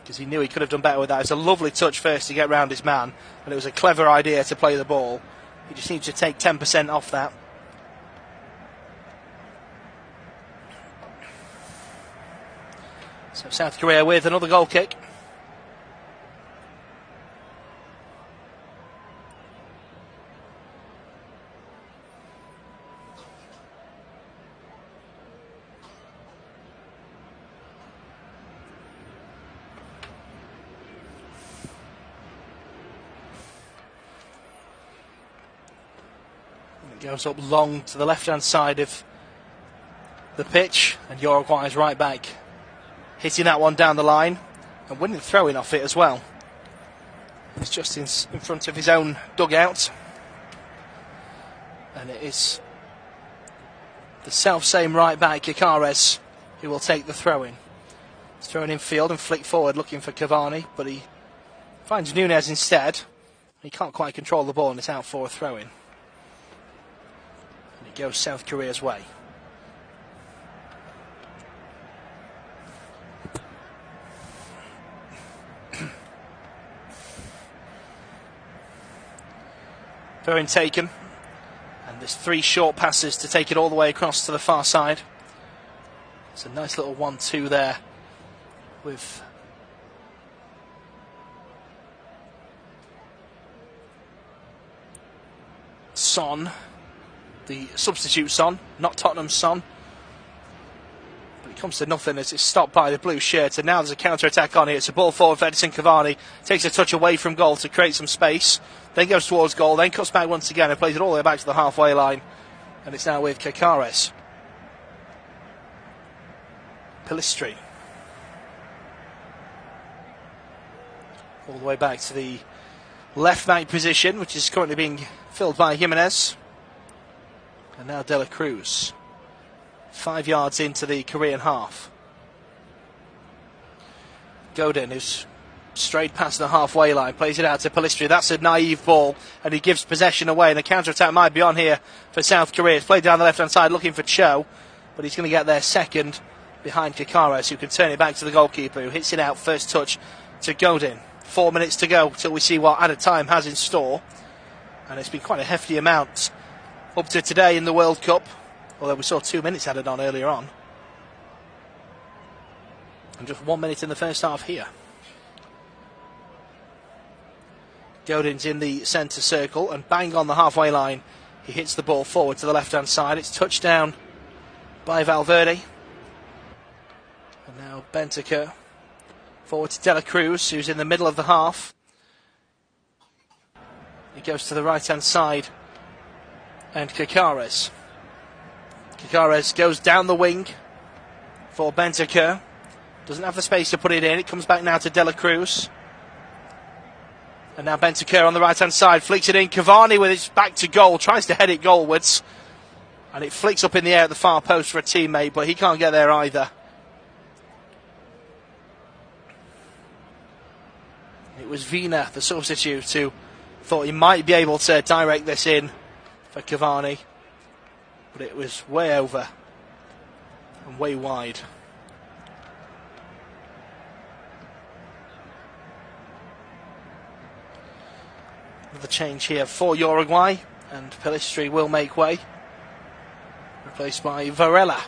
Because he knew he could have done better with that. It was a lovely touch first to get round his man, and it was a clever idea to play the ball. He just needs to take 10% off that. So South Korea with another goal kick. And it goes up long to the left-hand side of the pitch, and Uruguay is right back, hitting that one down the line and winning the throw-in off it as well. It's just in front of his own dugout. And it is the self-same right-back, Kakares, who will take the throw-in. He's thrown in field and flick forward looking for Cavani, but he finds Nunez instead. He can't quite control the ball and it's out for a throw-in. And it goes South Korea's way. Throw-in taken, and there's three short passes to take it all the way across to the far side. It's a nice little 1-2 there with Son, the substitute Son, not Tottenham's Son. But it comes to nothing as it's stopped by the blue shirt, and now there's a counter-attack on here. It's a ball forward for Edison Cavani, takes a touch away from goal to create some space, then goes towards goal, then cuts back once again and plays it all the way back to the halfway line. And it's now with Kakares. Pelistri. All the way back to the left back position, which is currently being filled by Jimenez. And now De La Cruz. 5 yards into the Korean half. Godin, who's strayed past the halfway line, plays it out to Pellistri. That's a naive ball, and he gives possession away, and the counter-attack might be on here for South Korea. It's played down the left-hand side looking for Cho, but he's going to get there second behind Kakares, who can turn it back to the goalkeeper, who hits it out first touch to Godin. 4 minutes to go till we see what added time has in store, and it's been quite a hefty amount up to today in the World Cup, although we saw 2 minutes added on earlier on. And just 1 minute in the first half here. Godin's in the centre circle, and bang on the halfway line, he hits the ball forward to the left-hand side. It's touched down by Valverde. And now Bentaker forward to De La Cruz, who's in the middle of the half. He goes to the right-hand side, and Kakares. Kakares goes down the wing for Bentaker. Doesn't have the space to put it in. It comes back now to De La Cruz. And now Bentaker on the right-hand side, flicks it in. Cavani with his back to goal, tries to head it goalwards. And it flicks up in the air at the far post for a teammate, but he can't get there either. It was Vina, the substitute, who thought he might be able to direct this in for Cavani. But it was way over and way wide. Another change here for Uruguay, and Pellistri will make way, replaced by Varela.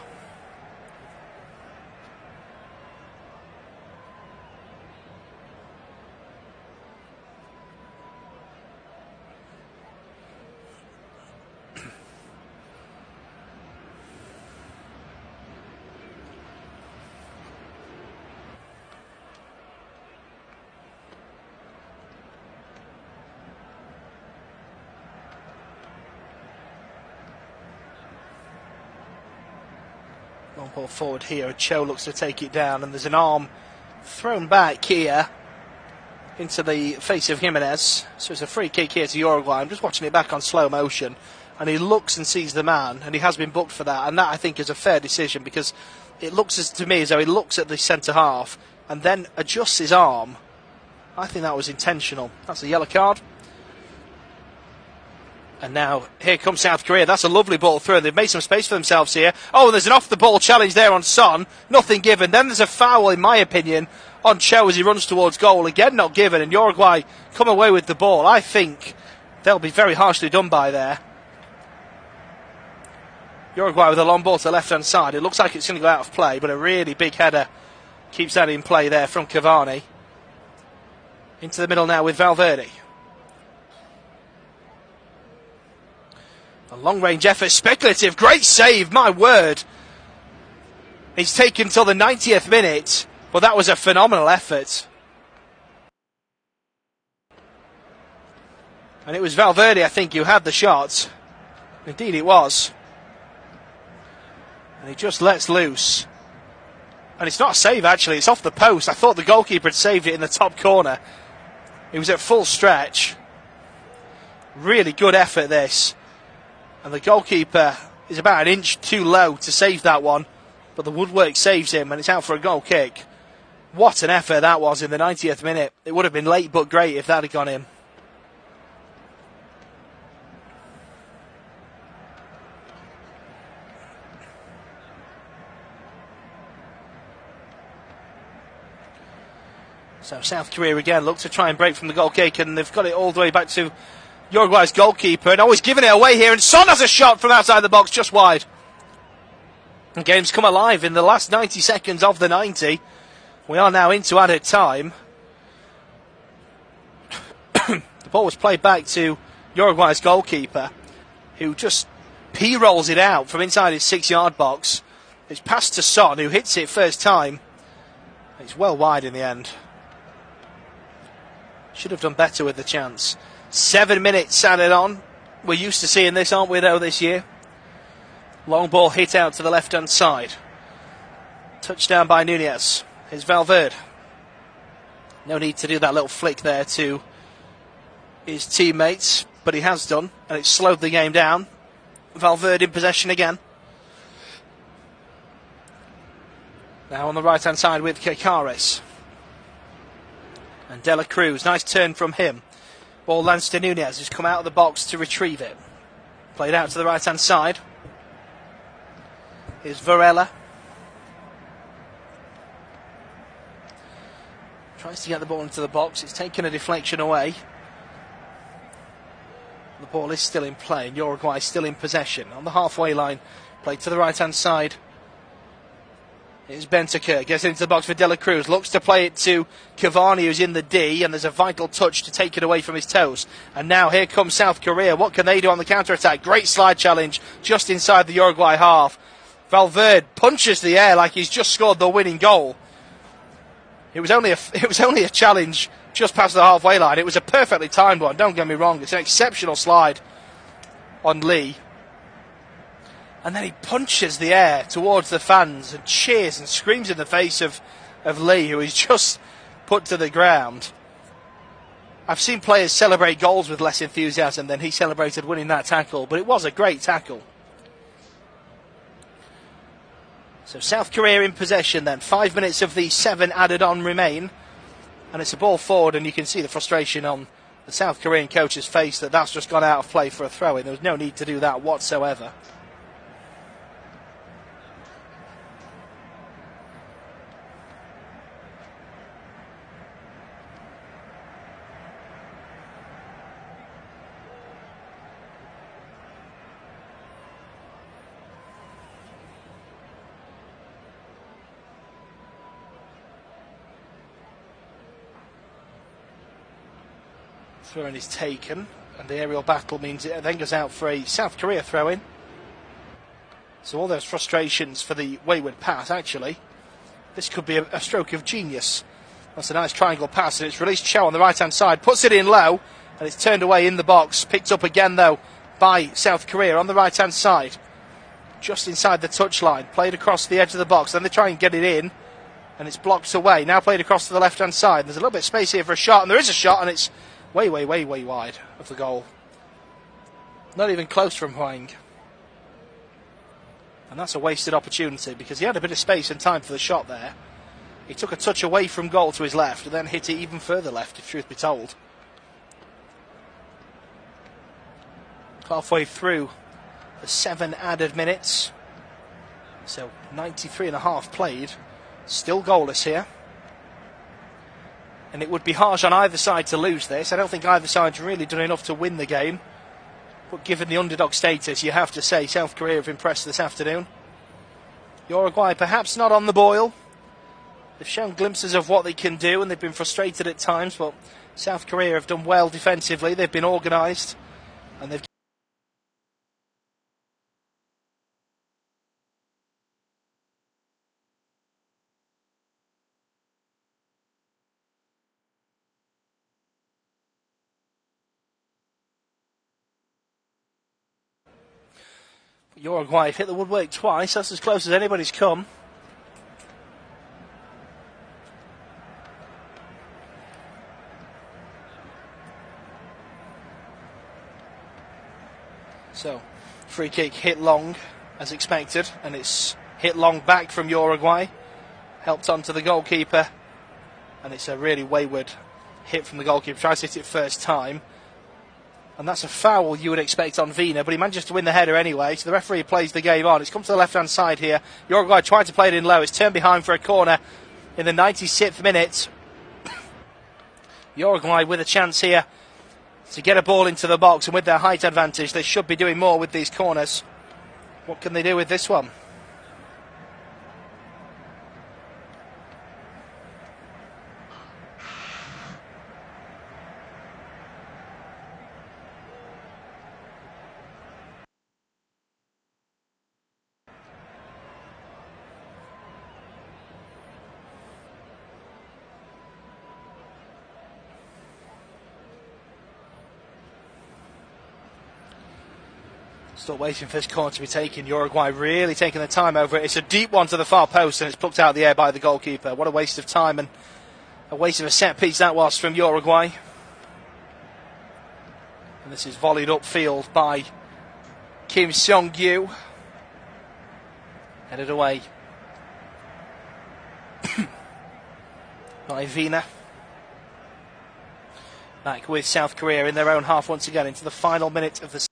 Long ball forward here, Cho looks to take it down, and there's an arm thrown back here into the face of Jimenez. So it's a free kick here to Uruguay. I'm just watching it back on slow motion, and he looks and sees the man, and he has been booked for that, and that I think is a fair decision, because it looks to me as though he looks at the centre half and then adjusts his arm. I think that was intentional. That's a yellow card. And now, here comes South Korea. That's a lovely ball through. They've made some space for themselves here. Oh, there's an off-the-ball challenge there on Son. Nothing given. Then there's a foul, in my opinion, on Cho as he runs towards goal. Again, not given. And Uruguay come away with the ball. I think they'll be very harshly done by there. Uruguay with a long ball to the left-hand side. It looks like it's going to go out of play, but a really big header keeps that in play there from Cavani. Into the middle now with Valverde. A long-range effort, speculative, great save, my word. He's taken till the 90th minute, but that was a phenomenal effort. And it was Valverde, I think, who had the shot. Indeed it was. And he just lets loose. And it's not a save, actually, it's off the post. I thought the goalkeeper had saved it in the top corner. He was at full stretch. Really good effort, this. And the goalkeeper is about an inch too low to save that one. But the woodwork saves him, and it's out for a goal kick. What an effort that was in the 90th minute. It would have been late but great if that had gone in. So South Korea again look to try and break from the goal kick, and they've got it all the way back to Uruguay's goalkeeper, and always giving it away here, and Son has a shot from outside the box, just wide. The game's come alive in the last 90 seconds of the 90. We are now into added time. The ball was played back to Uruguay's goalkeeper, who just p-rolls it out from inside his 6-yard box. It's passed to Son, who hits it first time. It's well wide in the end. Should have done better with the chance. 7 minutes added on. We're used to seeing this, aren't we, though, this year? Long ball hit out to the left-hand side. Touchdown by Nunez. Here's Valverde. No need to do that little flick there to his teammates, but he has done, and it's slowed the game down Valverde in possession again. Now on the right-hand side with Kekares. And De La Cruz, nice turn from him. Ball lands to Nunez, who's come out of the box to retrieve it. Played out to the right-hand side. Here's Varela. Tries to get the ball into the box. It's taken a deflection away. The ball is still in play, and Uruguay still in possession. On the halfway line, played to the right-hand side. Here's Bentancur, gets into the box for De La Cruz, looks to play it to Cavani, who's in the D, and there's a vital touch to take it away from his toes. And now here comes South Korea. What can they do on the counter-attack? Great slide challenge just inside the Uruguay half. Valverde punches the air like he's just scored the winning goal. It was only a challenge just past the halfway line. It was a perfectly timed one, don't get me wrong. It's an exceptional slide on Lee. And then he punches the air towards the fans and cheers and screams in the face of Lee, who is just put to the ground. I've seen players celebrate goals with less enthusiasm than he celebrated winning that tackle, but it was a great tackle. So South Korea in possession then. 5 minutes of the 7 added on remain. And it's a ball forward, and you can see the frustration on the South Korean coach's face that that's just gone out of play for a throw-in. There was no need to do that whatsoever. Throw-in is taken, and the aerial battle means it then goes out for a South Korea throw-in. So all those frustrations for the wayward pass, actually, this could be a stroke of genius. That's a nice triangle pass, and it's released Cho on the right-hand side, puts it in low, and it's turned away in the box. Picked up again, though, by South Korea on the right-hand side. Just inside the touchline, played across the edge of the box, then they try and get it in, and it's blocked away. Now played across to the left-hand side. There's a little bit of space here for a shot, and there is a shot, and it's way wide of the goal. Not even close from Huang. And that's a wasted opportunity because he had a bit of space and time for the shot there. He took a touch away from goal to his left and then hit it even further left, if truth be told. Halfway through the 7 added minutes. So 93.5 played. Still goalless here. And it would be harsh on either side to lose this. I don't think either side's really done enough to win the game. But given the underdog status, you have to say South Korea have impressed this afternoon. Uruguay perhaps not on the boil. They've shown glimpses of what they can do, and they've been frustrated at times. But South Korea have done well defensively. They've been organised. And they've Uruguay have hit the woodwork twice. That's as close as anybody's come. So, free kick hit long as expected, and it's hit long back from Uruguay. Helped onto the goalkeeper, and it's a really wayward hit from the goalkeeper. Tries to hit it first time. And that's a foul you would expect on Vina, but he manages to win the header anyway, so the referee plays the game on. It's come to the left-hand side here. Uruguay trying to play it in low. It's turned behind for a corner in the 96th minute. Uruguay with a chance here to get a ball into the box, and with their height advantage, they should be doing more with these corners. What can they do with this one? Still waiting for this corner to be taken. Uruguay really taking the time over it. It's a deep one to the far post, and it's plucked out of the air by the goalkeeper. What a waste of time and a waste of a set piece that was from Uruguay. And this is volleyed upfield by Kim Song-yu headed away by Vina. Back with South Korea in their own half once again into the final minute of the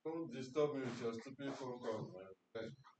Don't disturb me with your stupid phone call, man.